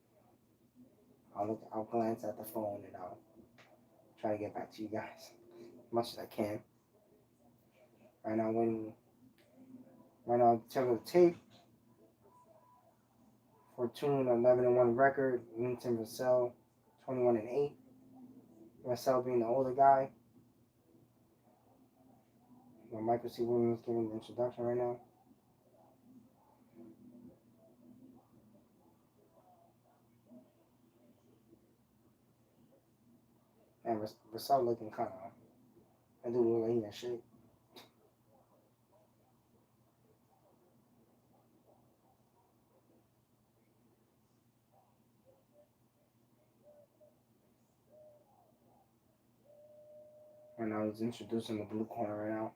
I'll glance at the phone and I'll try to get back to you guys as much as I can. Right now, right now, tell the tape. Fortune 11-1 record. Winston Vassell 21-8. Vassell being the older guy. Michael C. Williams giving the introduction right now. And Vassell looking kind of. I do look like he in shape. Right now, he's introducing the blue corner right now.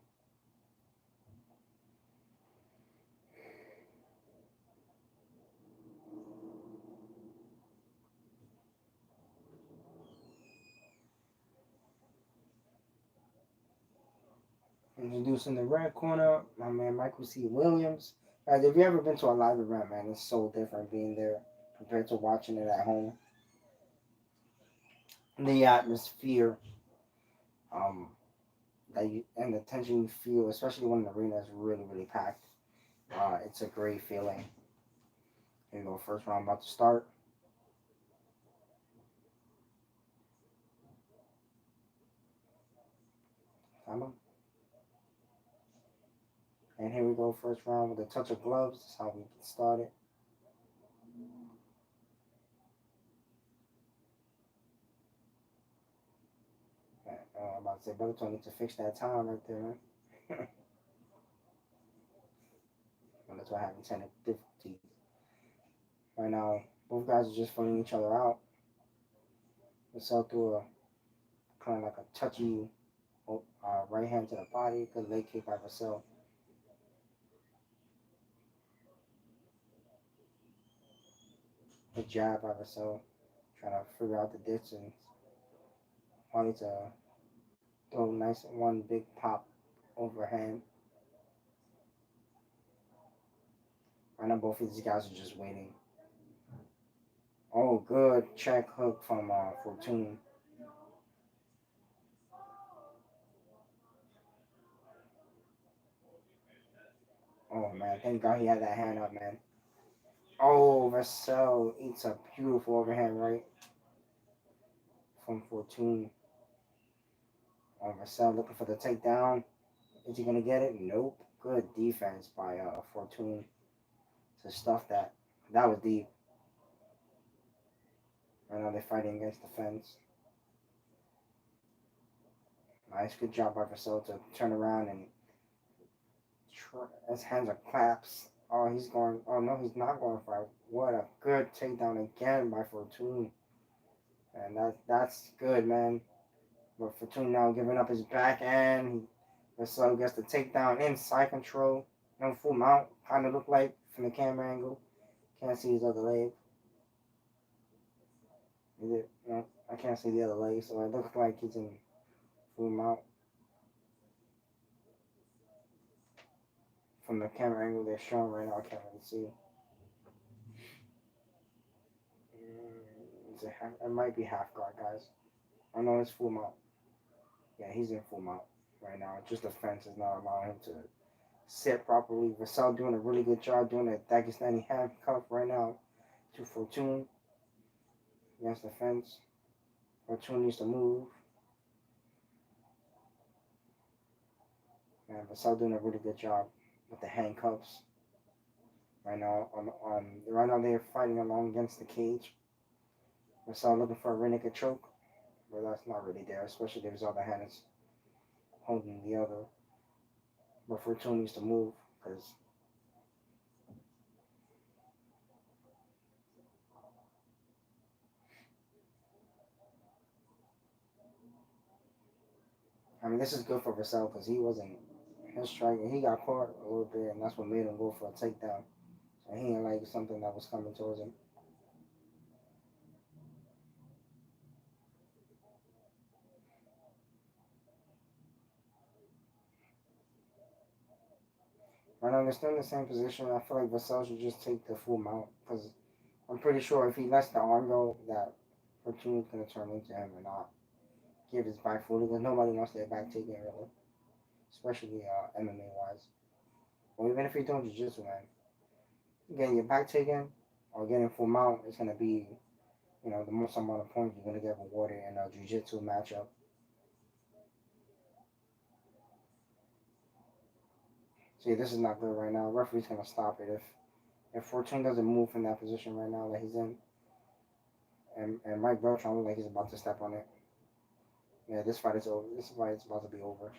Introducing the red corner, my man Michael C. Williams. Guys, if you ever been to a live event, man, it's so different being there compared to watching it at home. The atmosphere, um, and the tension you feel, especially when the arena is really, really packed. It's a great feeling. Here you go, first round about to start. Come on. And here we go, first round with a touch of gloves. That's how we get started. I'm about to say, Bellator needs to fix that time right there. That's why I'm having tennis difficulties. Right now, both guys are just filling each other out. Vassell threw a kind of like a touchy right hand to the body. Good leg kick by Vassell. Good jab by Vassell. Trying to figure out the distance. Wanted to throw a nice one big pop overhand. I know both of these guys are just waiting. Oh, good check hook from Fortune. Oh man, thank God he had that hand up, man. Oh, Vassell eats a beautiful overhand right from Fortune. Oh, Vassell looking for the takedown. Is he gonna get it? Nope. Good defense by Fortune to stuff that. That was deep. Right now they're fighting against the fence. Nice, good job by Vassell to turn around and his hands are claps. Oh, he's going. Oh no, he's not going to fight. What a good takedown again by Fortune, and that's good, man. But Fortune now giving up his back end. Vassell gets the takedown inside control. No full mount. Kind of look like from the camera angle. Can't see his other leg. Is it? No, I can't see the other leg, so it looks like he's in full mount. From the camera angle they're showing right now, I can't really see. It might be half guard, guys. I know it's full mount. Yeah, he's in full mount right now. Just the fence is not allowing him to sit properly. Vassell doing a really good job doing a Dagestani handcuff right now to Fortune against the fence. Fortune needs to move. And Vassell doing a really good job with the handcuffs right now. Right now they're fighting along against the cage. Vassell looking for a rear naked choke, but that's not really there, especially if his other hand is holding the other. But Fortune needs to move because I mean this is good for Vassell because he wasn't his striker. He got caught a little bit, and that's what made him go for a takedown. So he didn't like something that was coming towards him. Right now they're still in the same position. I feel like Vassell should just take the full mount because I'm pretty sure if he lets the arm go, that Fortune is going to turn into him and not give his back fully because nobody wants their back taken really, especially MMA wise. Or even if you're doing jiu-jitsu, man, getting your back taken or getting full mount is going to be, the most amount of points you're going to get rewarded in a jiu-jitsu matchup. See, this is not good right now. Referee's going to stop it if Fortune doesn't move from that position right now that he's in. And Mike Beltran looks like he's about to step on it. Yeah, this fight is over. This fight is about to be over.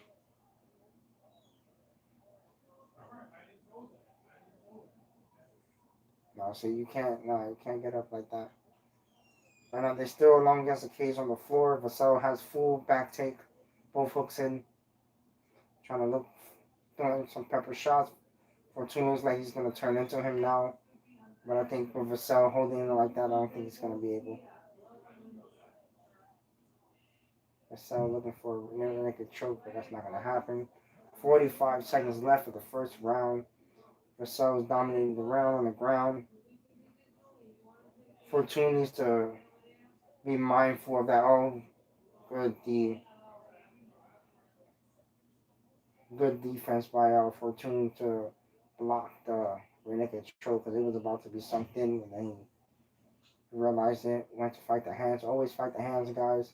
No, so you can't get up like that. Right now, they're still along against the cage on the floor. Vassell has full back take, both hooks in, trying to look, throwing some pepper shots. Fortune looks like he's going to turn into him now. But I think with Vassell holding it like that, I don't think he's going to be able. Vassell looking for a near naked choke, but that's not going to happen. 45 seconds left of the first round. Vassell is dominating the round on the ground. Fortune needs to be mindful of that. Oh, good defense by Fortune to block the rear naked choke because it was about to be sunk in, and then he realized it. Went to fight the hands. Always fight the hands, guys.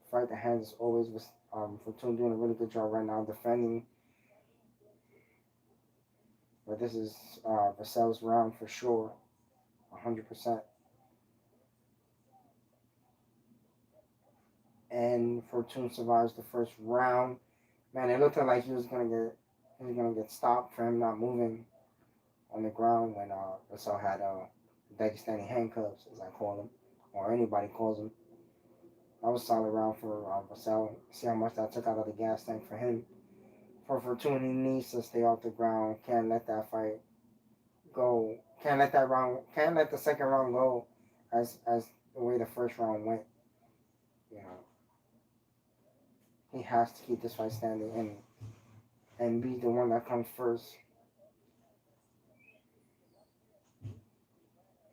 Fight the hands always. Was Fortune doing a really good job right now defending. But this is Vassell's round for sure, 100%. And Fortune survives the first round. Man, it looked like he was gonna get stopped for him not moving on the ground when Vassell had Dagestani handcuffs, as I call them, or anybody calls them. That was a solid round for Vassell. See how much that took out of the gas tank for him. For Fortune, he needs to stay off the ground. Can't let that fight go. Can't let that round. Can't let the second round go as the way the first round went. You know, he has to keep this fight standing and be the one that comes first.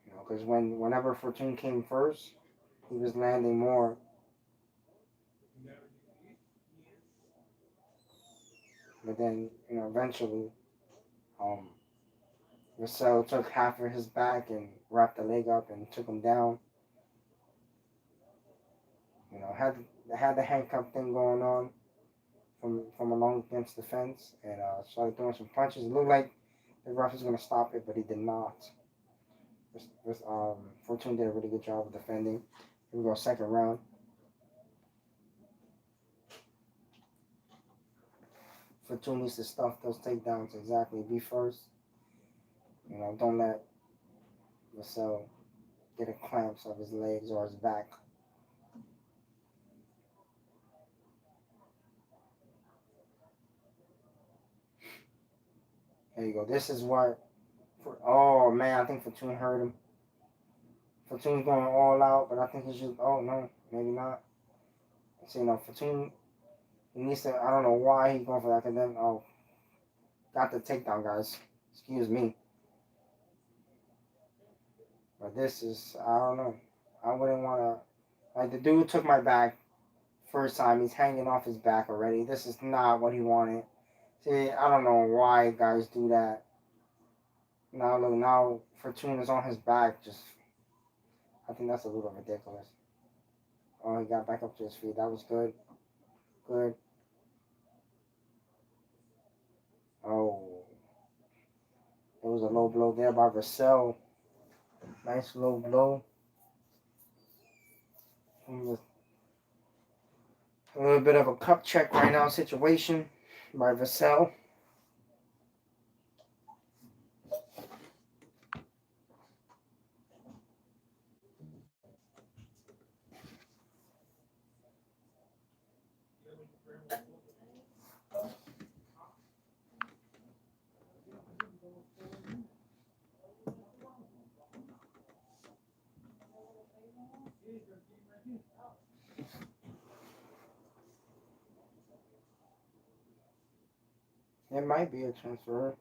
Because whenever Fortune came first, he was landing more. But then, eventually Um, Vassell took half of his back and wrapped the leg up and took him down. You know, had the handcuff thing going on from along against the fence, and started throwing some punches. It looked like the ref was gonna stop it, but he did not. Fortune did a really good job of defending. Here we go, second round. Fortune needs to stuff those takedowns exactly. Be first. You know, don't let Vassell get a clamps of his legs or his back. There you go. This is what. Oh man, I think Fortune hurt him. Fortune's going all out, but I think he should. Oh no, maybe not. So you know, Fortune, he needs to. I don't know why he's going for that. And then got the takedown, guys. Excuse me, but this is. I don't know. I wouldn't want to. Like the dude took my back first time. He's hanging off his back already. This is not what he wanted. See, I don't know why guys do that. Now look, now Fortune is on his back. Just, I think that's a little ridiculous. Oh, he got back up to his feet. That was good. Good. Oh, there was a low blow there by Vassell. Nice low blow. A little bit of a cup check right now situation by Vassell. It might be a transfer.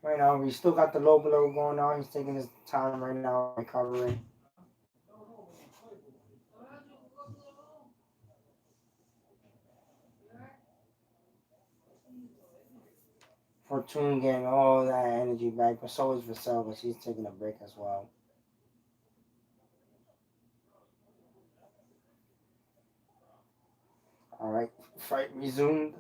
Right now, we still got the low blow going on. He's taking his time right now, recovering. Fortune getting all that energy back, but so is Vassell, but he's taking a break as well. All right, fight resumed.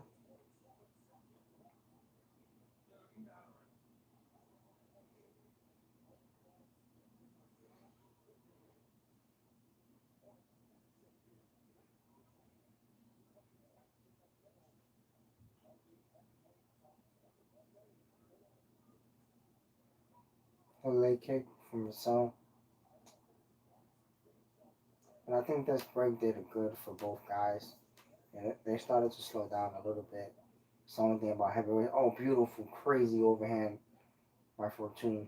A leg kick from Vassell. And I think this break did it good for both guys. And they started to slow down a little bit. It's the only thing about heavyweight. Oh, beautiful, crazy overhand by Fortune.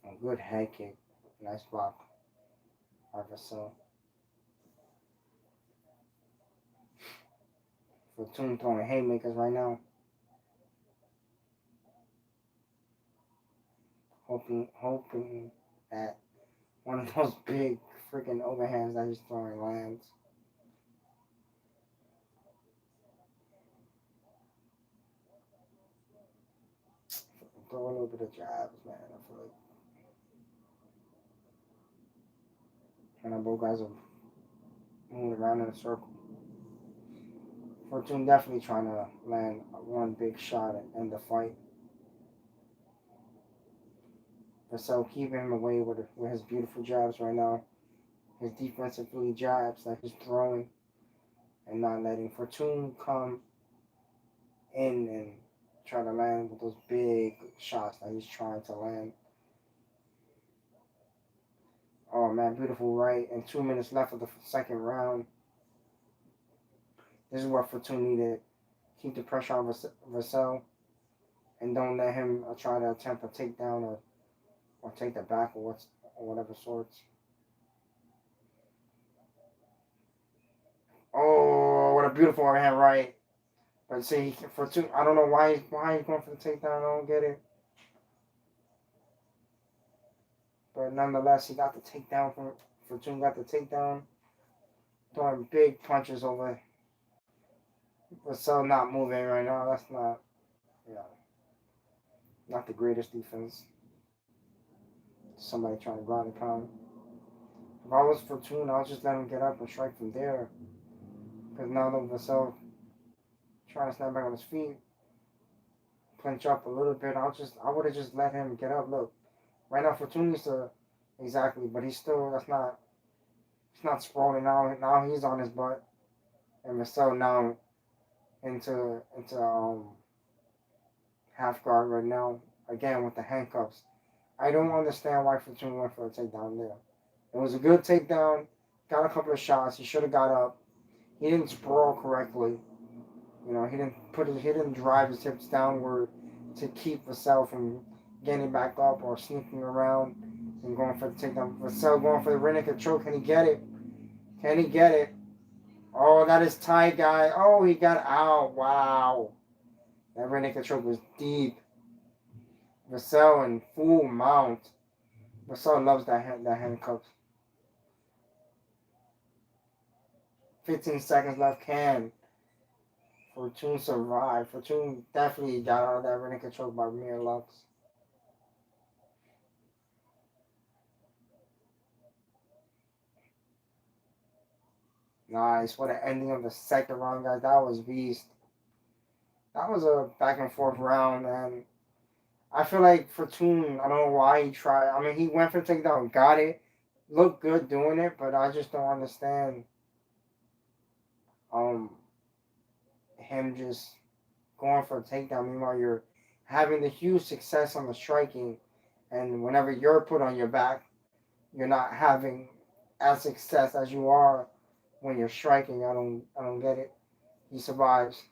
A good head kick. Nice block by Vassell. Fortune throwing haymakers right now. Hoping that one of those big freaking overhands that he's throwing lands. Throw a little bit of jabs, man. I feel like. And both guys are moving around in a circle. Fortune definitely trying to land one big shot and end the fight. Vassell keeping him away with his beautiful jabs right now. His defensively jabs that he's throwing and not letting Fortune come in and try to land with those big shots that he's trying to land. Oh man, beautiful right. And 2 minutes left of the second round. This is what Fortune needed. Keep the pressure on Vassell and don't let him try to attempt a takedown or take the back or whatever sorts. Oh, what a beautiful overhand right. But see, for two, I don't know why he's going for the takedown. I don't get it. But nonetheless, he got the takedown from Fortune. Got the takedown, throwing big punches over. But so not moving right now. That's not, yeah, not the greatest defense. Somebody trying to ground and pound. If I was Fortune, I'll just let him get up and strike from there. Because now the Vassell trying to snap back on his feet, clinch up a little bit. I would have just let him get up. Look, right now Fortune needs to, exactly, but he's still, he's not sprawling now. Now he's on his butt. And Vassell now into half guard right now. Again with the handcuffs. I don't understand why Fortune went for a takedown there. It was a good takedown. Got a couple of shots. He should have got up. He didn't sprawl correctly. You know, he didn't drive his hips downward to keep Vassell from getting back up or sneaking around and going for the takedown. Vassell going for the rear naked choke. Can he get it? Can he get it? Oh, that is tight, guy. Oh, he got out. Wow. That rear naked choke was deep. Vassell in full mount. Vassell loves that handcuff. 15 seconds left. Can Fortune survive? Fortune definitely got out of that rear naked choke by mere luck. Nice. What an ending of the second round, guys. That was beast. That was a back and forth round, and I feel like Fortune, I don't know why he tried. I mean, he went for takedown, got it, looked good doing it, but I just don't understand um him just going for a takedown. Meanwhile, you're having the huge success on the striking, and whenever you're put on your back, you're not having as success as you are when you're striking. I don't get it. He survives.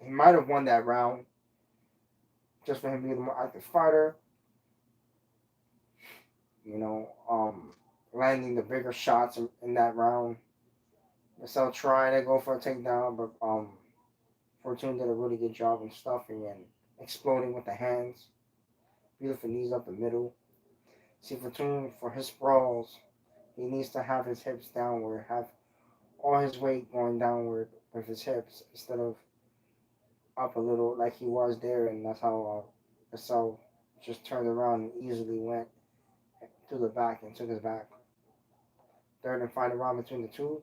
He might have won that round just for him being the more active fighter. You know, landing the bigger shots in that round. Vassell trying to go for a takedown, but Fortune did a really good job in stuffing and exploding with the hands. Beautiful knees up the middle. See, Fortune, for his sprawls, he needs to have his hips downward, have all his weight going downward with his hips instead of up a little like he was there, and that's how Vassell just turned around and easily went to the back and took his back. Third and final round between the two.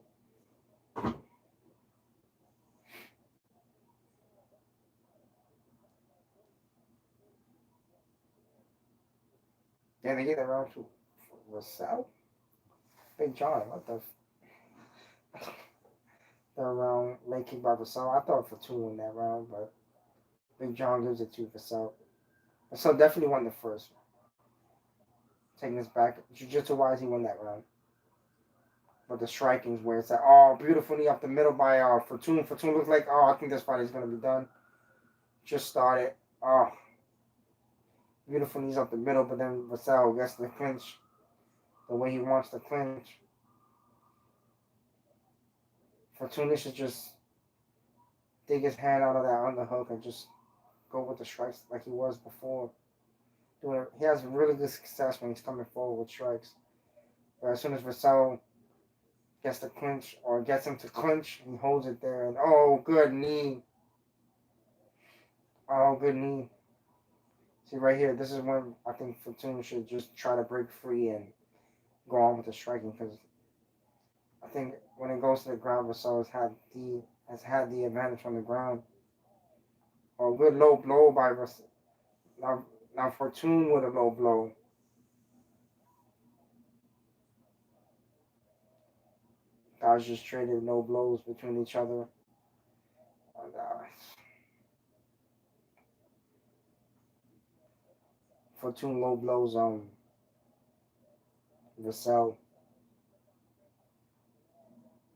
Yeah, they gave that round to Vassell? Big John, what the third round late kick by Vassell. I thought Fortune won that round, but Big John gives it to Vassell. Vassell definitely won the first. Taking this back, jiu-jitsu wise, he won that round. But the striking's where it's like, oh, beautiful knee up the middle by Fortune. Fortune looks like, oh, I think this fight is gonna be done. Just started. Oh, beautiful knees up the middle, but then Vassell gets the clinch the way he wants to clinch. Fortune should just dig his hand out of that underhook and just go with the strikes like he was before. He has really good success when he's coming forward with strikes. But as soon as Vassell gets the clinch or gets him to clinch, he holds it there and oh, good knee. Oh, good knee. See right here, this is when I think Fortune should just try to break free and go on with the striking because I think when it goes to the ground, Vassell has had the advantage on the ground. Oh, good low blow by Vassell. Now Fortune with a low blow. Guys just traded no blows between each other. And, Fortune low blows Vassell.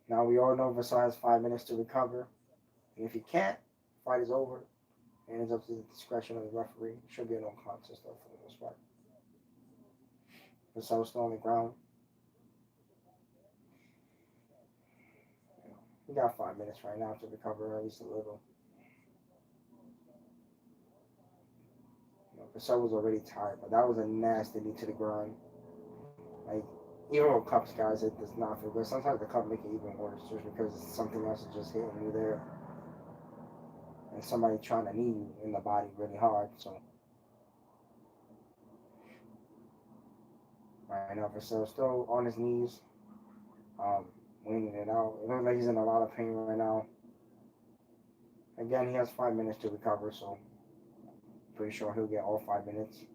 Now we all know Vassell has 5 minutes to recover. And if he can't, fight is over. And it's up to the discretion of the referee. It should be a no contest though for the most part. Vassell's still on the ground. He got 5 minutes right now to recover at least a little. Vassell was already tired, but that was a nasty knee to the groin. Like, even with cups, guys, it does not feel good. Sometimes the cup make it even worse just because something else is just hitting you there. And somebody trying to knee you in the body really hard. So, right now, Vassell's still on his knees, um, waiting it out. It looks like he's in a lot of pain right now. Again, he has 5 minutes to recover, so pretty sure he'll get all 5 minutes.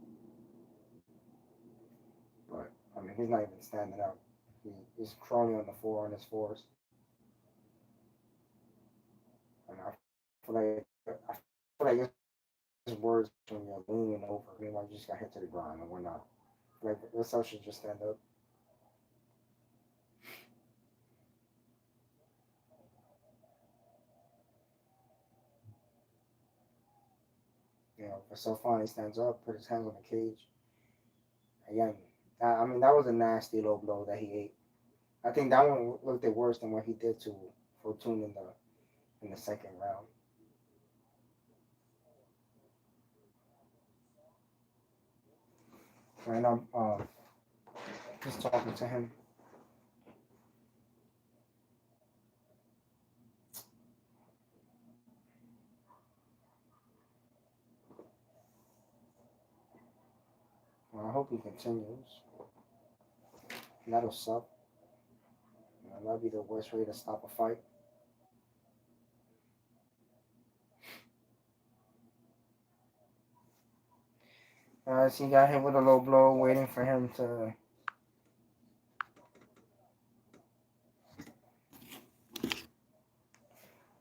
But, I mean, he's not even standing up. He's crawling on the floor on his fours. And I feel like it's worse when you're leaning over. I mean, like you just got hit to the ground and we're not. Like, this else should just stand up. But so finally stands up, put his hands on the cage. Again, I mean, that was a nasty low blow that he ate. I think that one looked worse than what he did to Fortune in the second round. And I'm just talking to him. Well, I hope he continues. And that'll suck. That'll be the worst way to stop a fight. So he got hit with a low blow, waiting for him to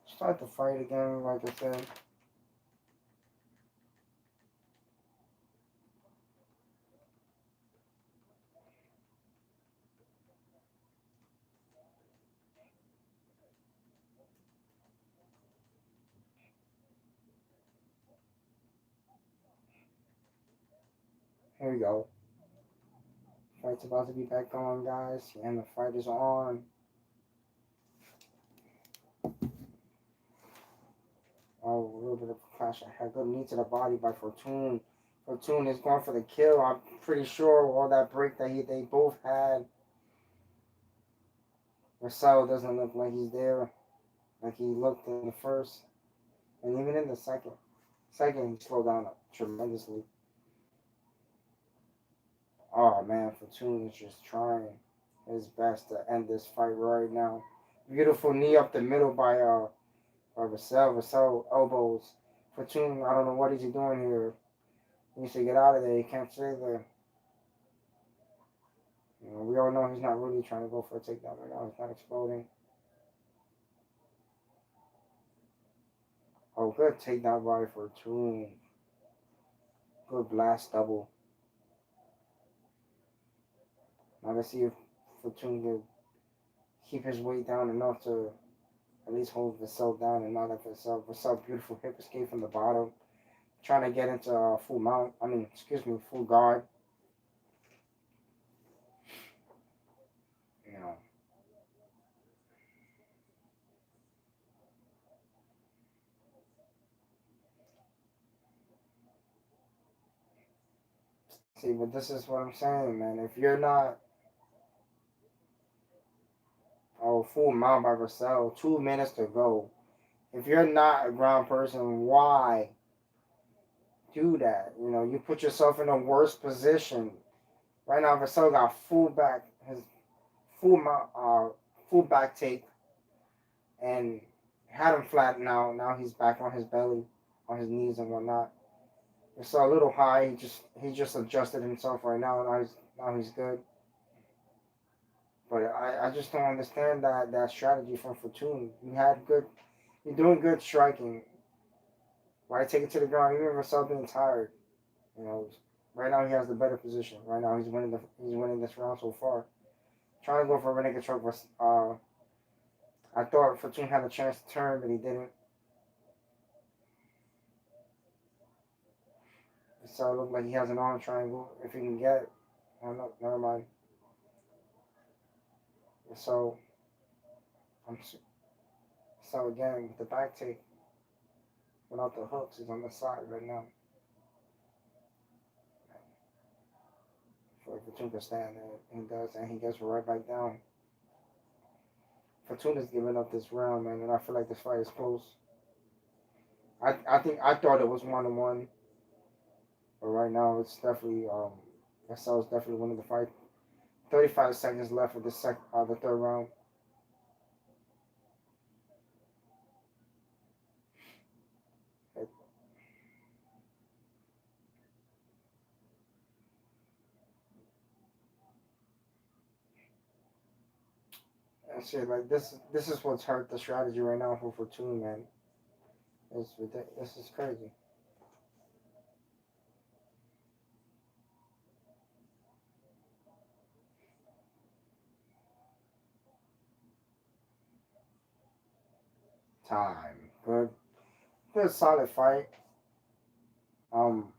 start the fight again, like I said. Here we go. Fight's about to be back on, guys, and the fight is on. Oh, a little bit of a clash. I had good knee to the body by Fortune. Fortune is going for the kill. I'm pretty sure all that break that they both had. Vassell doesn't look like he's there, like he looked in the first, and even in the second. Second, he slowed down tremendously. Oh man, Fortune is just trying his best to end this fight right now. Beautiful knee up the middle by Vassell. Vassell elbows. Fortune, I don't know what he's doing here. He needs to get out of there. He can't stay there. We all know he's not really trying to go for a takedown right now. He's not exploding. Oh, good takedown by Fortune. Good blast double. Now let's see if Fortune can keep his weight down enough to at least hold Vassell down and not let Vassell beautiful hip escape from the bottom. Trying to get into full mount. Full guard. You know. See, but this is what I'm saying, man. If you're not full mount by Vassell, 2 minutes to go. If you're not a ground person, why do that? You put yourself in a worse position. Right now, Vassell got his full mount, full back take, and had him flat now. Now he's back on his belly, on his knees and whatnot. It's a little high. He just adjusted himself right now. Now he's good. But I just don't understand that strategy from Fortune. You're doing good striking. Why take it to the ground? Even Vassell being tired. You know, right now he has the better position. Right now he's winning this round so far. Trying to go for a renegade choke was I thought Fortune had a chance to turn, but he didn't. So it looked like he has an arm triangle. If he can get it, I don't know. Never mind. So I'm So again, with the back take without the hooks is on the side right now. For Fortuna to stand there, and he does, and he gets right back down. Fortuna's giving up this round, man, and I feel like this fight is close. I thought it was 1-1, but right now it's definitely Gastel's definitely winning the fight. 35 seconds left of the third round. And shit, like this is what's hurt the strategy right now for Fortuna, man. It's ridiculous. This is crazy. Time. Good solid fight. Um,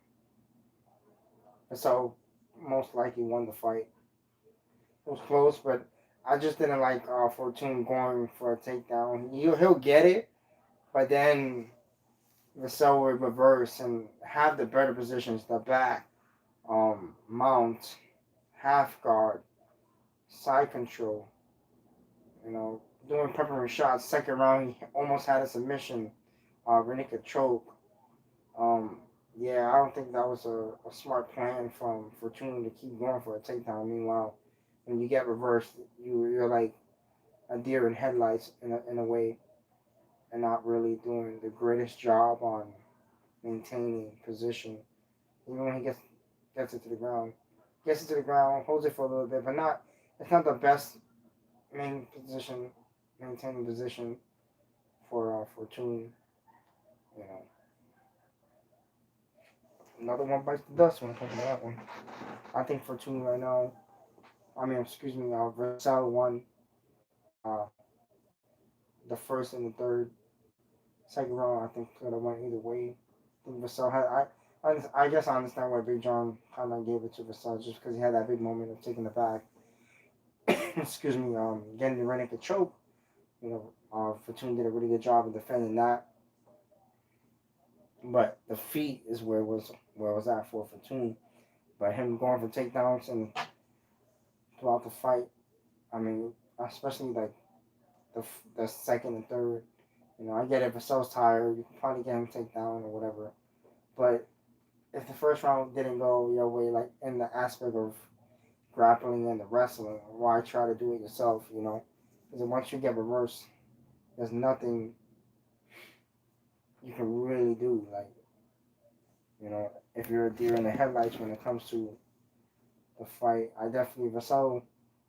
so most likely won the fight. It was close, but I just didn't like Fortune going for a takedown. He'll get it, but then Vassell would reverse and have the better positions, the back, mount, half guard, side control. You know, doing peppering shots. Second round, he almost had a submission. Renika choke. Um, yeah, I don't think that was a smart plan from Fortuna to keep going for a takedown. Meanwhile, when you get reversed, you're like a deer in headlights in a way, and not really doing the greatest job on maintaining position. Even when he gets it to the ground, holds it for a little bit, but not. It's not the best maintaining position for Fortune. You know, another one bites the dust when it comes to that one. I think Fortune right now. I mean, excuse me, Vassell won uh, the first and the third. Second round, I think could have went either way. I think Vassell had. I guess I understand why Big John kind of gave it to Vassell just because he had that big moment of taking the back. Excuse me, getting the Renick a choke. You know, Fortune did a really good job of defending that. But the feet is where it was at for Fortune. But him going for takedowns and throughout the fight, I mean, especially like the second and third. You know, I get it. If Vassell's tired, you can probably get him takedown or whatever. But if the first round didn't go your way, like in the aspect of grappling and the wrestling, why try to do it yourself? You know, because once you get reversed, there's nothing you can really do. Like, you know, if you're a deer in the headlights when it comes to the fight, I definitely Vassell.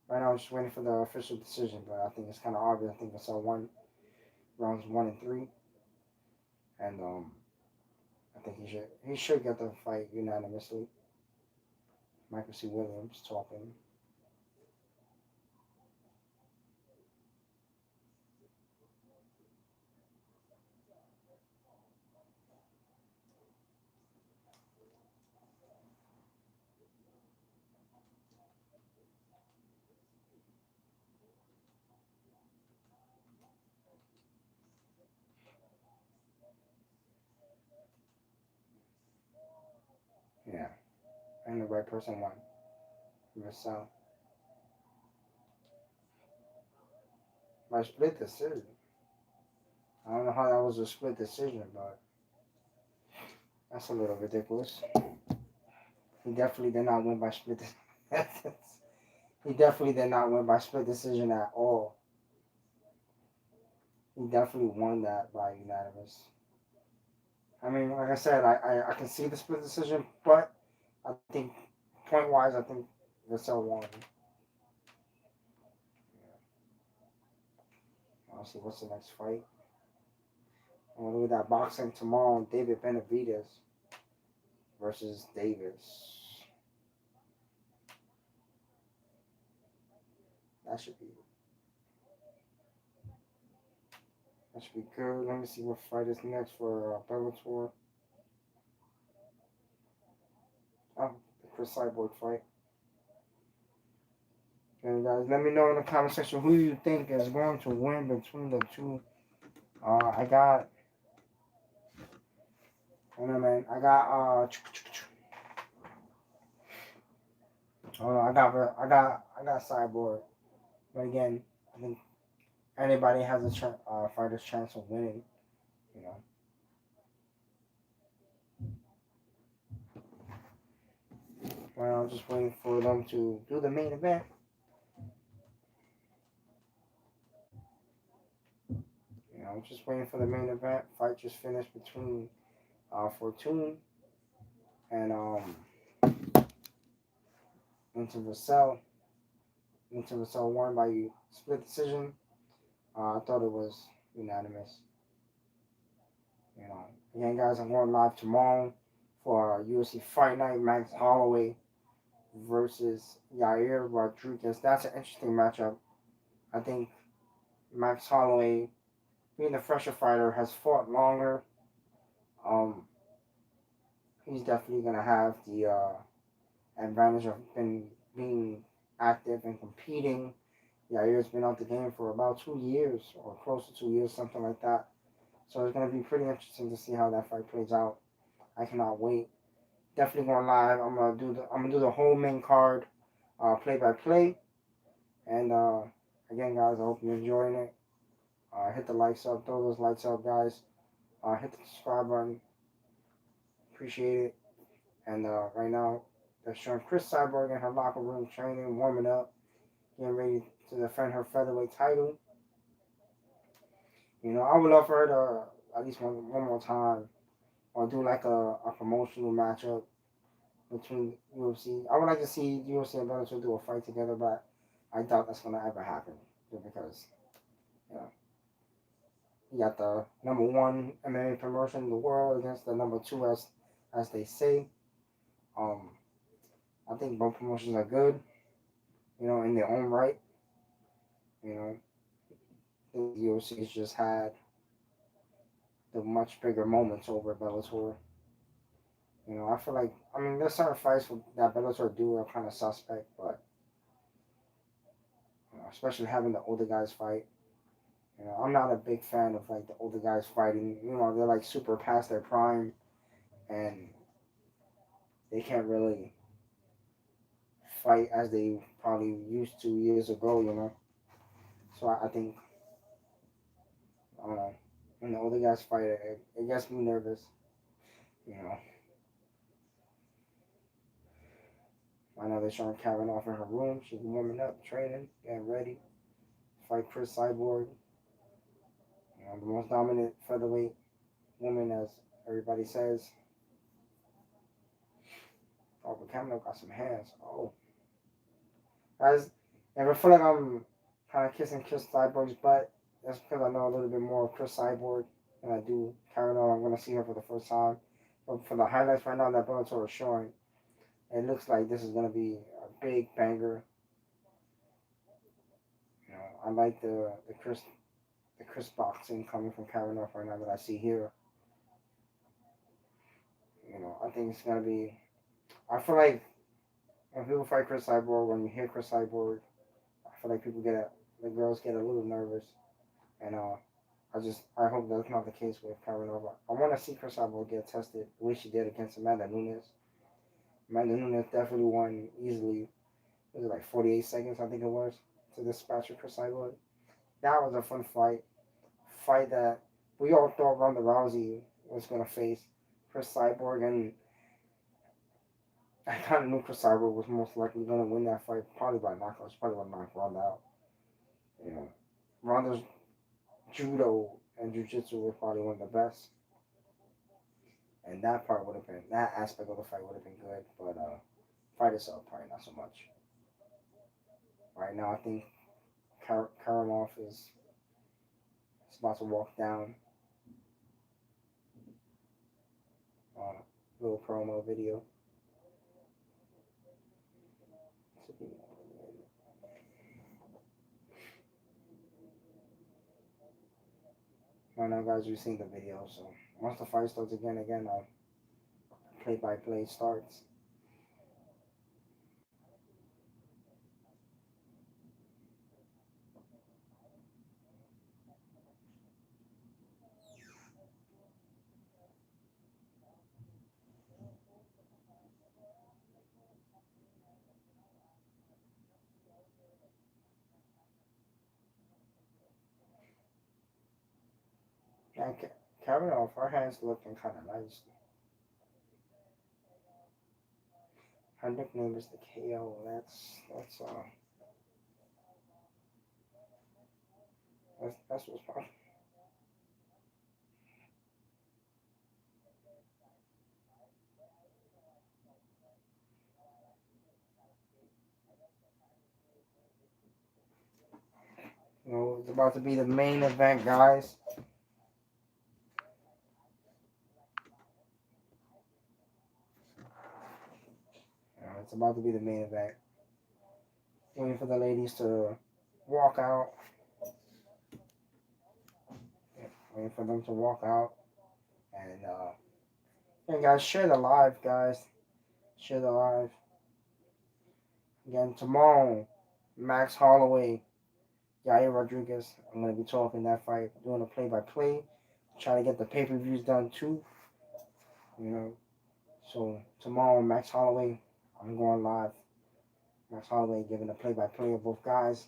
Right now, I'm just waiting for the official decision, but I think it's kind of obvious. I think Vassell won rounds 1 and 3, and I think he should get the fight unanimously. Michael C. Williams talking. Yeah, and the right person won. Vassell by split decision. I don't know how that was a split decision, but that's a little ridiculous. He definitely did not win by split decision. He definitely did not win by split decision at all. He definitely won that by unanimous. I mean, like I said, I can see the split decision, but I think point wise, I think Vassell won. I'll see what's the next fight. I'm gonna look at that boxing tomorrow. David Benavidez versus Davis. That should be good. Let me see what fight is next for Bellator. Oh, the Chris Cyborg fight. And guys, let me know in the comment section who you think is going to win between the two I got. Hold on, man. I got. Hold on. I got Cyborg. But again, I think anybody has a fighter's chance of winning. You know. Well, I'm just waiting for them to do the main event. You know, I'm just waiting for the main event. Fight just finished between Fortune and Into Vassell. Into Vassell won by split decision. I thought it was unanimous. You know, again, guys, I'm going live tomorrow for UFC Fight Night. Max Holloway versus Yair Rodriguez. That's an interesting matchup. I think Max Holloway, being the fresher fighter, has fought longer. He's definitely gonna have the advantage of being active and competing. Yair's been out the game for about 2 years or close to 2 years, something like that. So it's gonna be pretty interesting to see how that fight plays out. I cannot wait. Definitely going live. I'm gonna do the whole main card, play by play. And again, guys, I hope you're enjoying it. Hit the likes up, throw those lights up, guys. Hit the subscribe button. Appreciate it. And right now, they're showing Chris Cyborg in her locker room training, warming up, getting ready to defend her featherweight title. You know, I would love for her to at least one more time or do like a promotional matchup between UFC. I would like to see UFC and Bellator do a fight together, but I doubt that's gonna ever happen. Just because, you know, you got the number one MMA promotion in the world against the number two, as they say. I think both promotions are good, you know, in their own right. You know, the UFC has just had the much bigger moments over Bellator. You know, I feel like, I mean, there's certain fights that Bellator do are kind of suspect, but, you know, especially having the older guys fight. You know, I'm not a big fan of like the older guys fighting. You know, they're like super past their prime, and they can't really fight as they probably used to years ago. You know, so I think, I don't know, when the older guys fight, it gets me nervous. You know, I know they're showing Kavanagh in her room. She's warming up, training, getting ready. Fight Chris Cyborg. You know, the most dominant featherweight woman, as everybody says. Oh, but Kavanagh got some hands. Oh. Guys, if I feel like I'm kind of kissing Chris Cyborg's butt, that's because I know a little bit more of Chris Cyborg than I do Kavanagh. I'm going to see her for the first time. But for the highlights right now that Bellator is showing, it looks like this is going to be a big banger. You know, I like the Chris boxing coming from Kavanagh right now that I see here. You know, I think it's going to be. I feel like when people fight Chris Cyborg, when you hear Chris Cyborg, I feel like the girls get a little nervous. And I hope that's not the case with Kavanagh. I want to see Chris Cyborg get tested the way she did against Amanda Nunes. Amanda Nunes definitely won easily. Was it like 48 seconds, I think it was, to dispatch of Chris Cyborg. That was a fun fight. Fight that we all thought Ronda Rousey was going to face Chris Cyborg, and I kind of knew Chris Cyborg was most likely going to win that fight, probably by knockout. She probably going to knock Ronda out. You know, Ronda's judo and jiu-jitsu was probably one of the best. And that aspect of the fight would have been good, but fight itself, probably not so much. Right now, I think Karamov is about to walk down. Little promo video. Right now, guys, you've seen the video, so once the fight starts again, play-by-play starts. And Kavanagh, her hands looking kind of nice. Her nickname is the KO. That's what's fun. It's about to be the main event, guys. It's about to be the main event. Waiting for the ladies to walk out. Yeah, waiting for them to walk out. And guys, share the live, guys. Share the live. Again, tomorrow, Max Holloway, Yair Rodriguez. I'm going to be talking that fight, doing a play-by-play. Trying to get the pay-per-views done, too. You know, so tomorrow, Max Holloway, I'm going live. Max Holloway giving a play-by-play of both guys.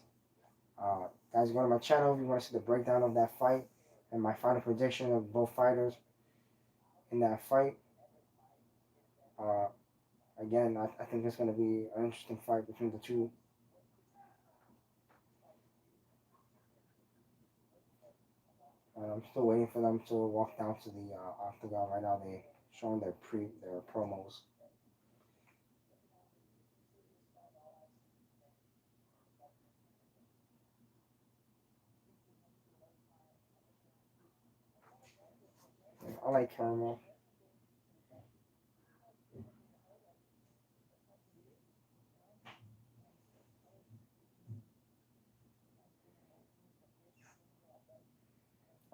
Guys, go to my channel if you want to see the breakdown of that fight and my final prediction of both fighters in that fight. Uh, again, I think it's going to be an interesting fight between the two. I'm still waiting for them to walk down to the octagon. Right now, they showing their promos. I like Caramel.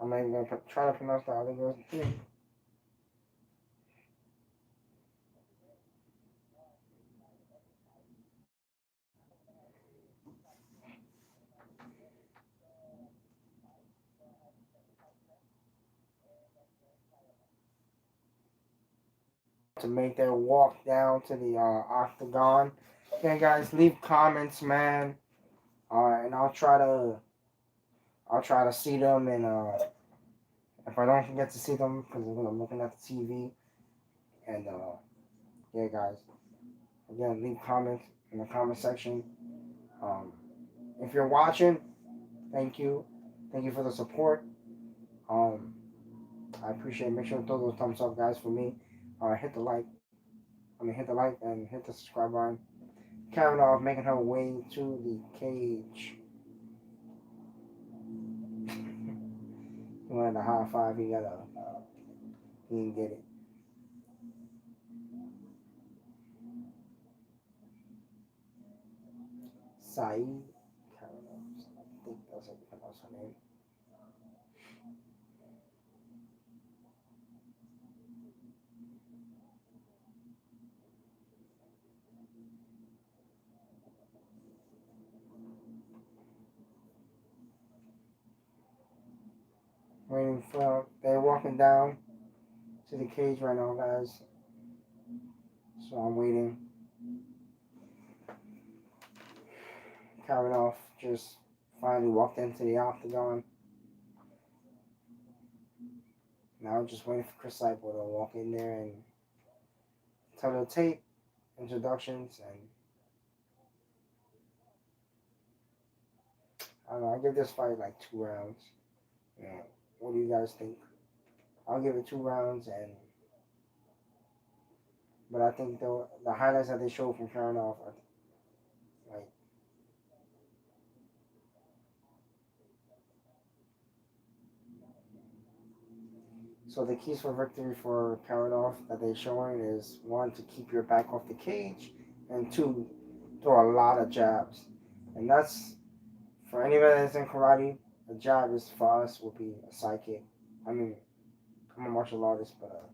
I'm not even gonna try to pronounce the other girl's name. To make their walk down to the octagon. Okay, guys, leave comments, man. And I'll try to see them, and if I don't get to see them because I'm looking at the TV, and yeah, guys, again, leave comments in the comment section. Um, if you're watching, thank you for the support. Um, I appreciate it. Make sure to throw those thumbs up, guys, for me. Hit the like. Hit the like and hit the subscribe button. Kavanagh making her way to the cage. He wanted a high five. He didn't get it. Saeed Kavanagh. I think that's how you pronounce her name. Waiting for they're walking down to the cage right now, guys. So I'm waiting. Kavanagh just finally walked into the octagon. Now I'm just waiting for Chris Cyborg to walk in there and tell the tape introductions, and I don't know. I give this fight like 2 rounds. Yeah. What do you guys think? I'll give it 2 rounds, and but I think the highlights that they showed from Kavanagh are like. So the keys for victory for Kavanagh that they're showing is one, to keep your back off the cage, and two, throw a lot of jabs. And that's for anybody that's in karate. A jab is for us will be a sidekick. I mean, I'm a martial artist, but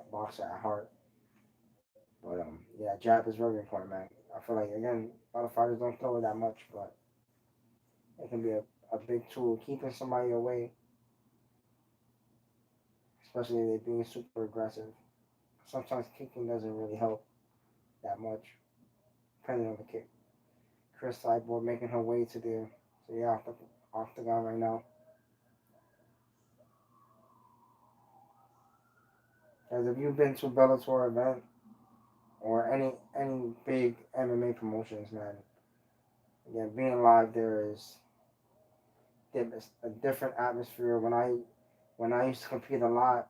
a boxer at heart. But yeah, jab is very important, man. I feel like again, a lot of fighters don't throw it that much, but it can be a big tool keeping somebody away, especially if they're being super aggressive. Sometimes kicking doesn't really help that much, depending on the kick. Chris Cyborg making her way to the octagon right now. Because if you've been to Bellator event or any big MMA promotions, man, again, being live there is a different atmosphere. When I used to compete a lot,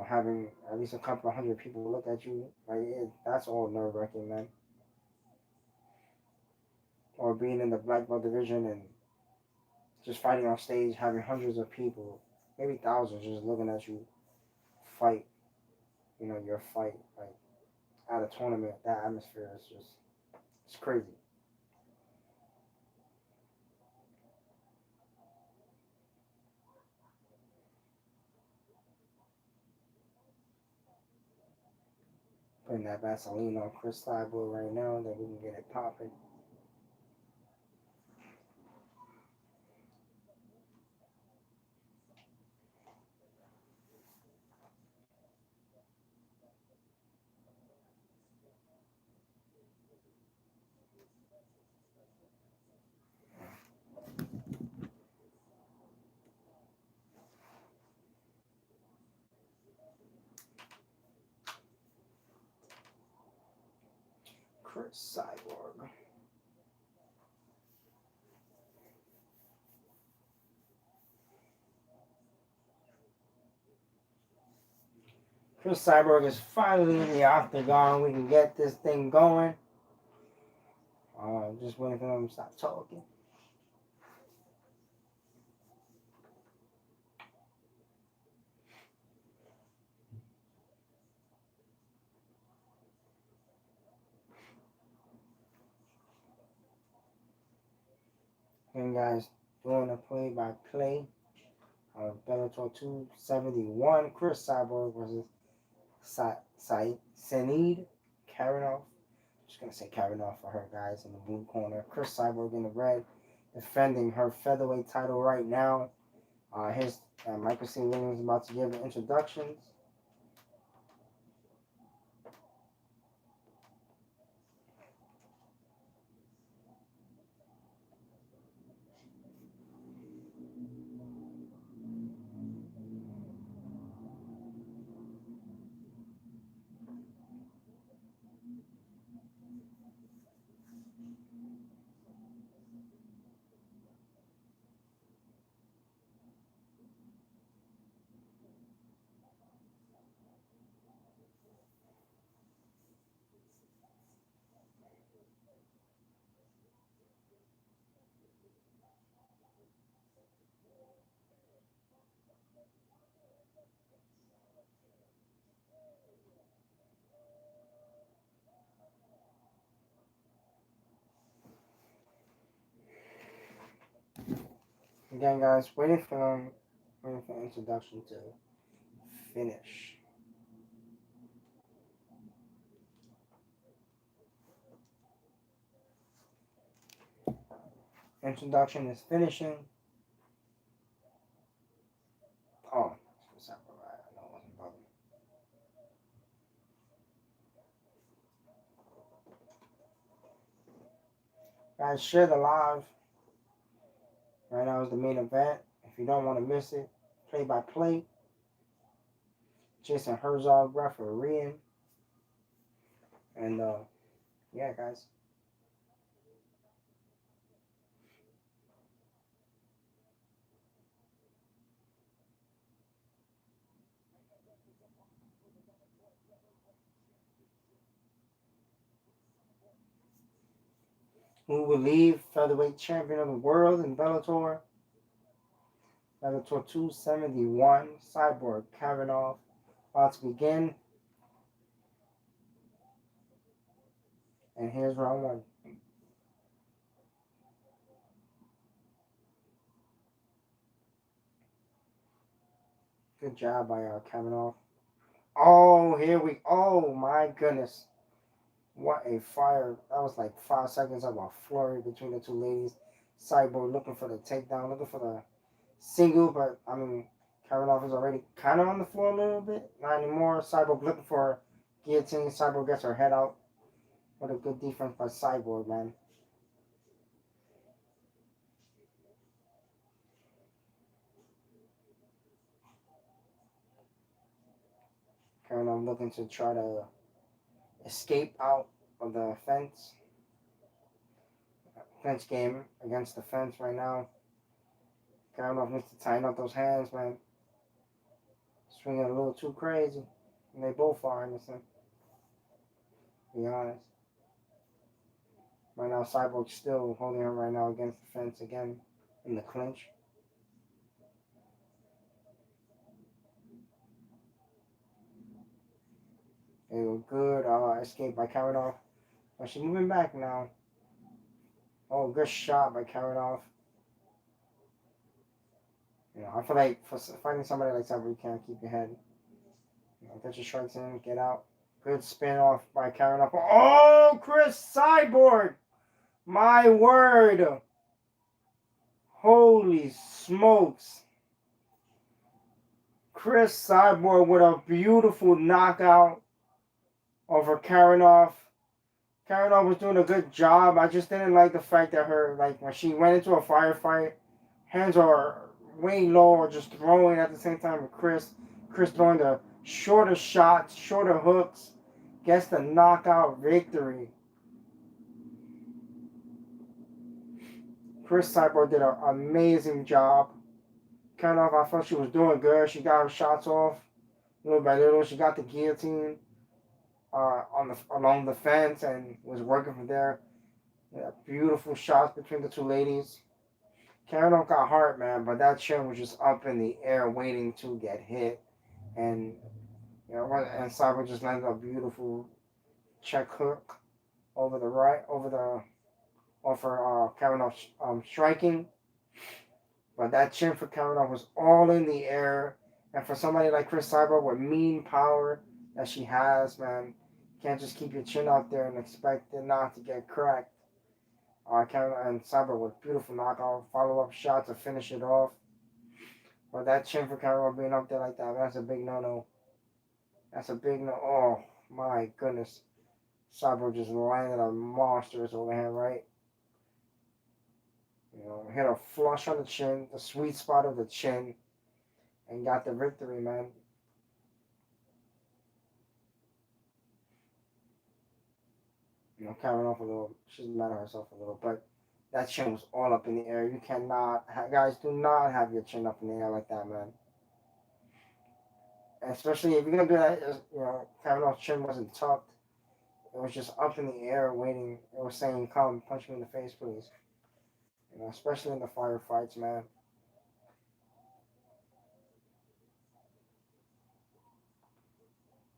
having at least a couple of hundred people look at you, that's all nerve wracking, man. Or being in the black belt division and just fighting on stage, having hundreds of people, maybe thousands, just looking at you fight. Your fight like at a tournament. That atmosphere is just it's crazy. Putting that Vaseline on Chris Cyborg right now, that we can get it popping. Chris Cyborg. Chris Cyborg is finally in the octagon. We can get this thing going. Just waiting for them to stop talking. And guys, doing a play-by-play of Bellator 271. Chris Cyborg versus Saeed Kavanagh. Just gonna say Kavanagh for her, guys, in the blue corner. Chris Cyborg in the red, defending her featherweight title right now. Here's Michael C. Williams about to give the introductions. Again, guys, waiting for introduction to finish. Introduction is finishing. Oh, it's not right. I know it wasn't bothering. Guys, share the live. Right now is the main event. If you don't want to miss it, play by play. Jason Herzog refereeing. And yeah, guys. Who will leave featherweight champion of the world in Bellator? Bellator 271. Cyborg Kavanagh about to begin. And here's round one. Good job by Kavanagh. Oh, here we. Oh my goodness. What a fire. That was like 5 seconds of a flurry between the two ladies. Cyborg looking for the takedown, looking for the single, but I mean, Kavanagh is already kind of on the floor a little bit. Not anymore. Cyborg looking for guillotine. Cyborg gets her head out. What a good defense by Cyborg, man. Kavanagh looking to try to escape out of the fence game against the fence right now. Kavanagh needs to tighten up those hands, man. Swinging a little too crazy. And they both are innocent. To be honest. Right now, Cyborg's still holding him right now against the fence again in the clinch. A good escape by Kavanagh. But she's moving back now. Oh, good shot by Kavanagh. I feel like for fighting somebody like Cyborg, you can't keep your head. Get your strikes in, get out. Good spin off by Kavanagh. Oh, Chris Cyborg! My word! Holy smokes! Chris Cyborg with a beautiful knockout over Kavanagh. Kavanagh was doing a good job. I just didn't like the fact that when she went into a firefight, hands are way low or just throwing at the same time with Chris. Chris throwing the shorter shots, shorter hooks, gets the knockout victory. Chris Cyborg did an amazing job. Kavanagh, I thought she was doing good. She got her shots off little by little. She got the guillotine along the fence and was working from there. Yeah, beautiful shots between the two ladies. Kavanagh got hurt, man, but that chin was just up in the air waiting to get hit. And Cyborg just landed a beautiful check hook over the right, over Kavanagh striking. But that chin for Kavanagh was all in the air. And for somebody like Chris Cyborg with mean power that she has, man, you can't just keep your chin out there and expect it not to get cracked. Kavanagh and Cyborg with beautiful knockout, follow-up shot to finish it off. But that chin for Kavanagh being up there like that, that's a big no-no. That's a big no. Oh, my goodness. Cyborg just landed a monstrous overhand right. Hit a flush on the chin, the sweet spot of the chin, and got the victory, man. Kavanagh she's mad at herself a little, but that chin was all up in the air. You cannot, guys, do not have your chin up in the air like that, man. Especially if you're gonna do that, Kavanagh's chin wasn't tucked. It was just up in the air, waiting. It was saying, "Come, punch me in the face, please." Especially in the firefights, man.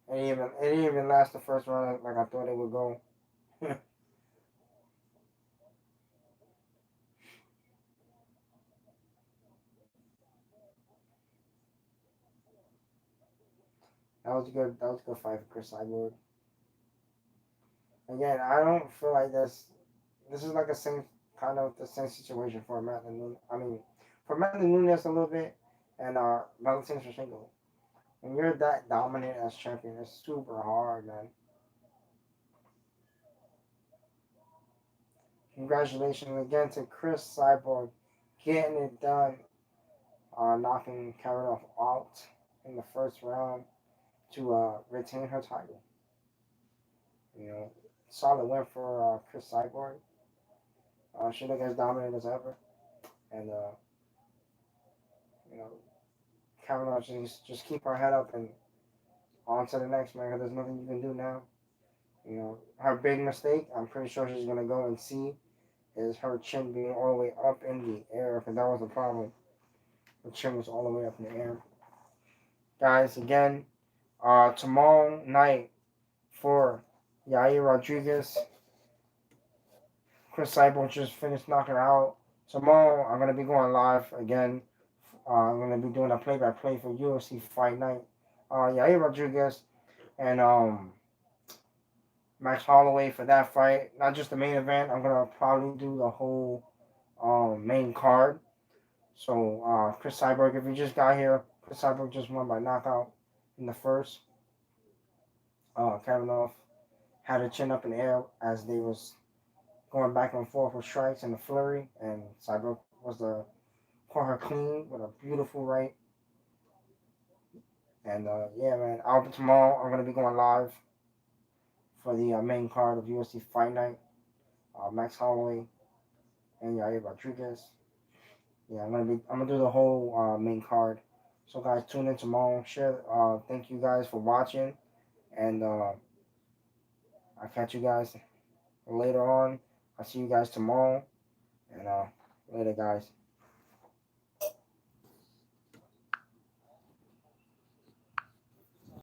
It didn't even last the first round like I thought it would go. That was good. That was a good fight for Chris Cyborg. Again, I don't feel like this. This is like the same situation for Amanda Nunes. I mean, for Amanda Nunes a little bit, and Valentina Shevchenko. When you're that dominant as champion, it's super hard, man. Congratulations again to Chris Cyborg getting it done, knocking Kavanagh out in the first round to retain her title. Solid win for Chris Cyborg. She looked as dominant as ever, and you know, Kavanagh just keep her head up and on to the next man. Cause there's nothing you can do now. Her big mistake. I'm pretty sure she's gonna go and see is her chin being all the way up in the air. Cause that was a problem. Her chin was all the way up in the air. Guys, again, tomorrow night for Yair Rodriguez. Chris Cyborg just finished knocking her out. Tomorrow, I'm going to be going live again. I'm going to be doing a play-by-play for UFC Fight Night. Yair Rodriguez and Max Holloway for that fight. Not just the main event. I'm going to probably do the whole main card. So, Chris Cyborg, if you just got here, Chris Cyborg just won by knockout in the first. Kavanagh had her chin up in the air as they was going back and forth with strikes and the flurry, and Cyborg was caught her clean with a beautiful right. And yeah, man, tomorrow I'm gonna be going live for the main card of UFC Fight Night. Max Holloway and Yair Rodriguez. Yeah, I'm gonna do the whole main card. So guys, tune in tomorrow. Share. Thank you guys for watching, and I'll catch you guys later on. I'll see you guys tomorrow, and later, guys.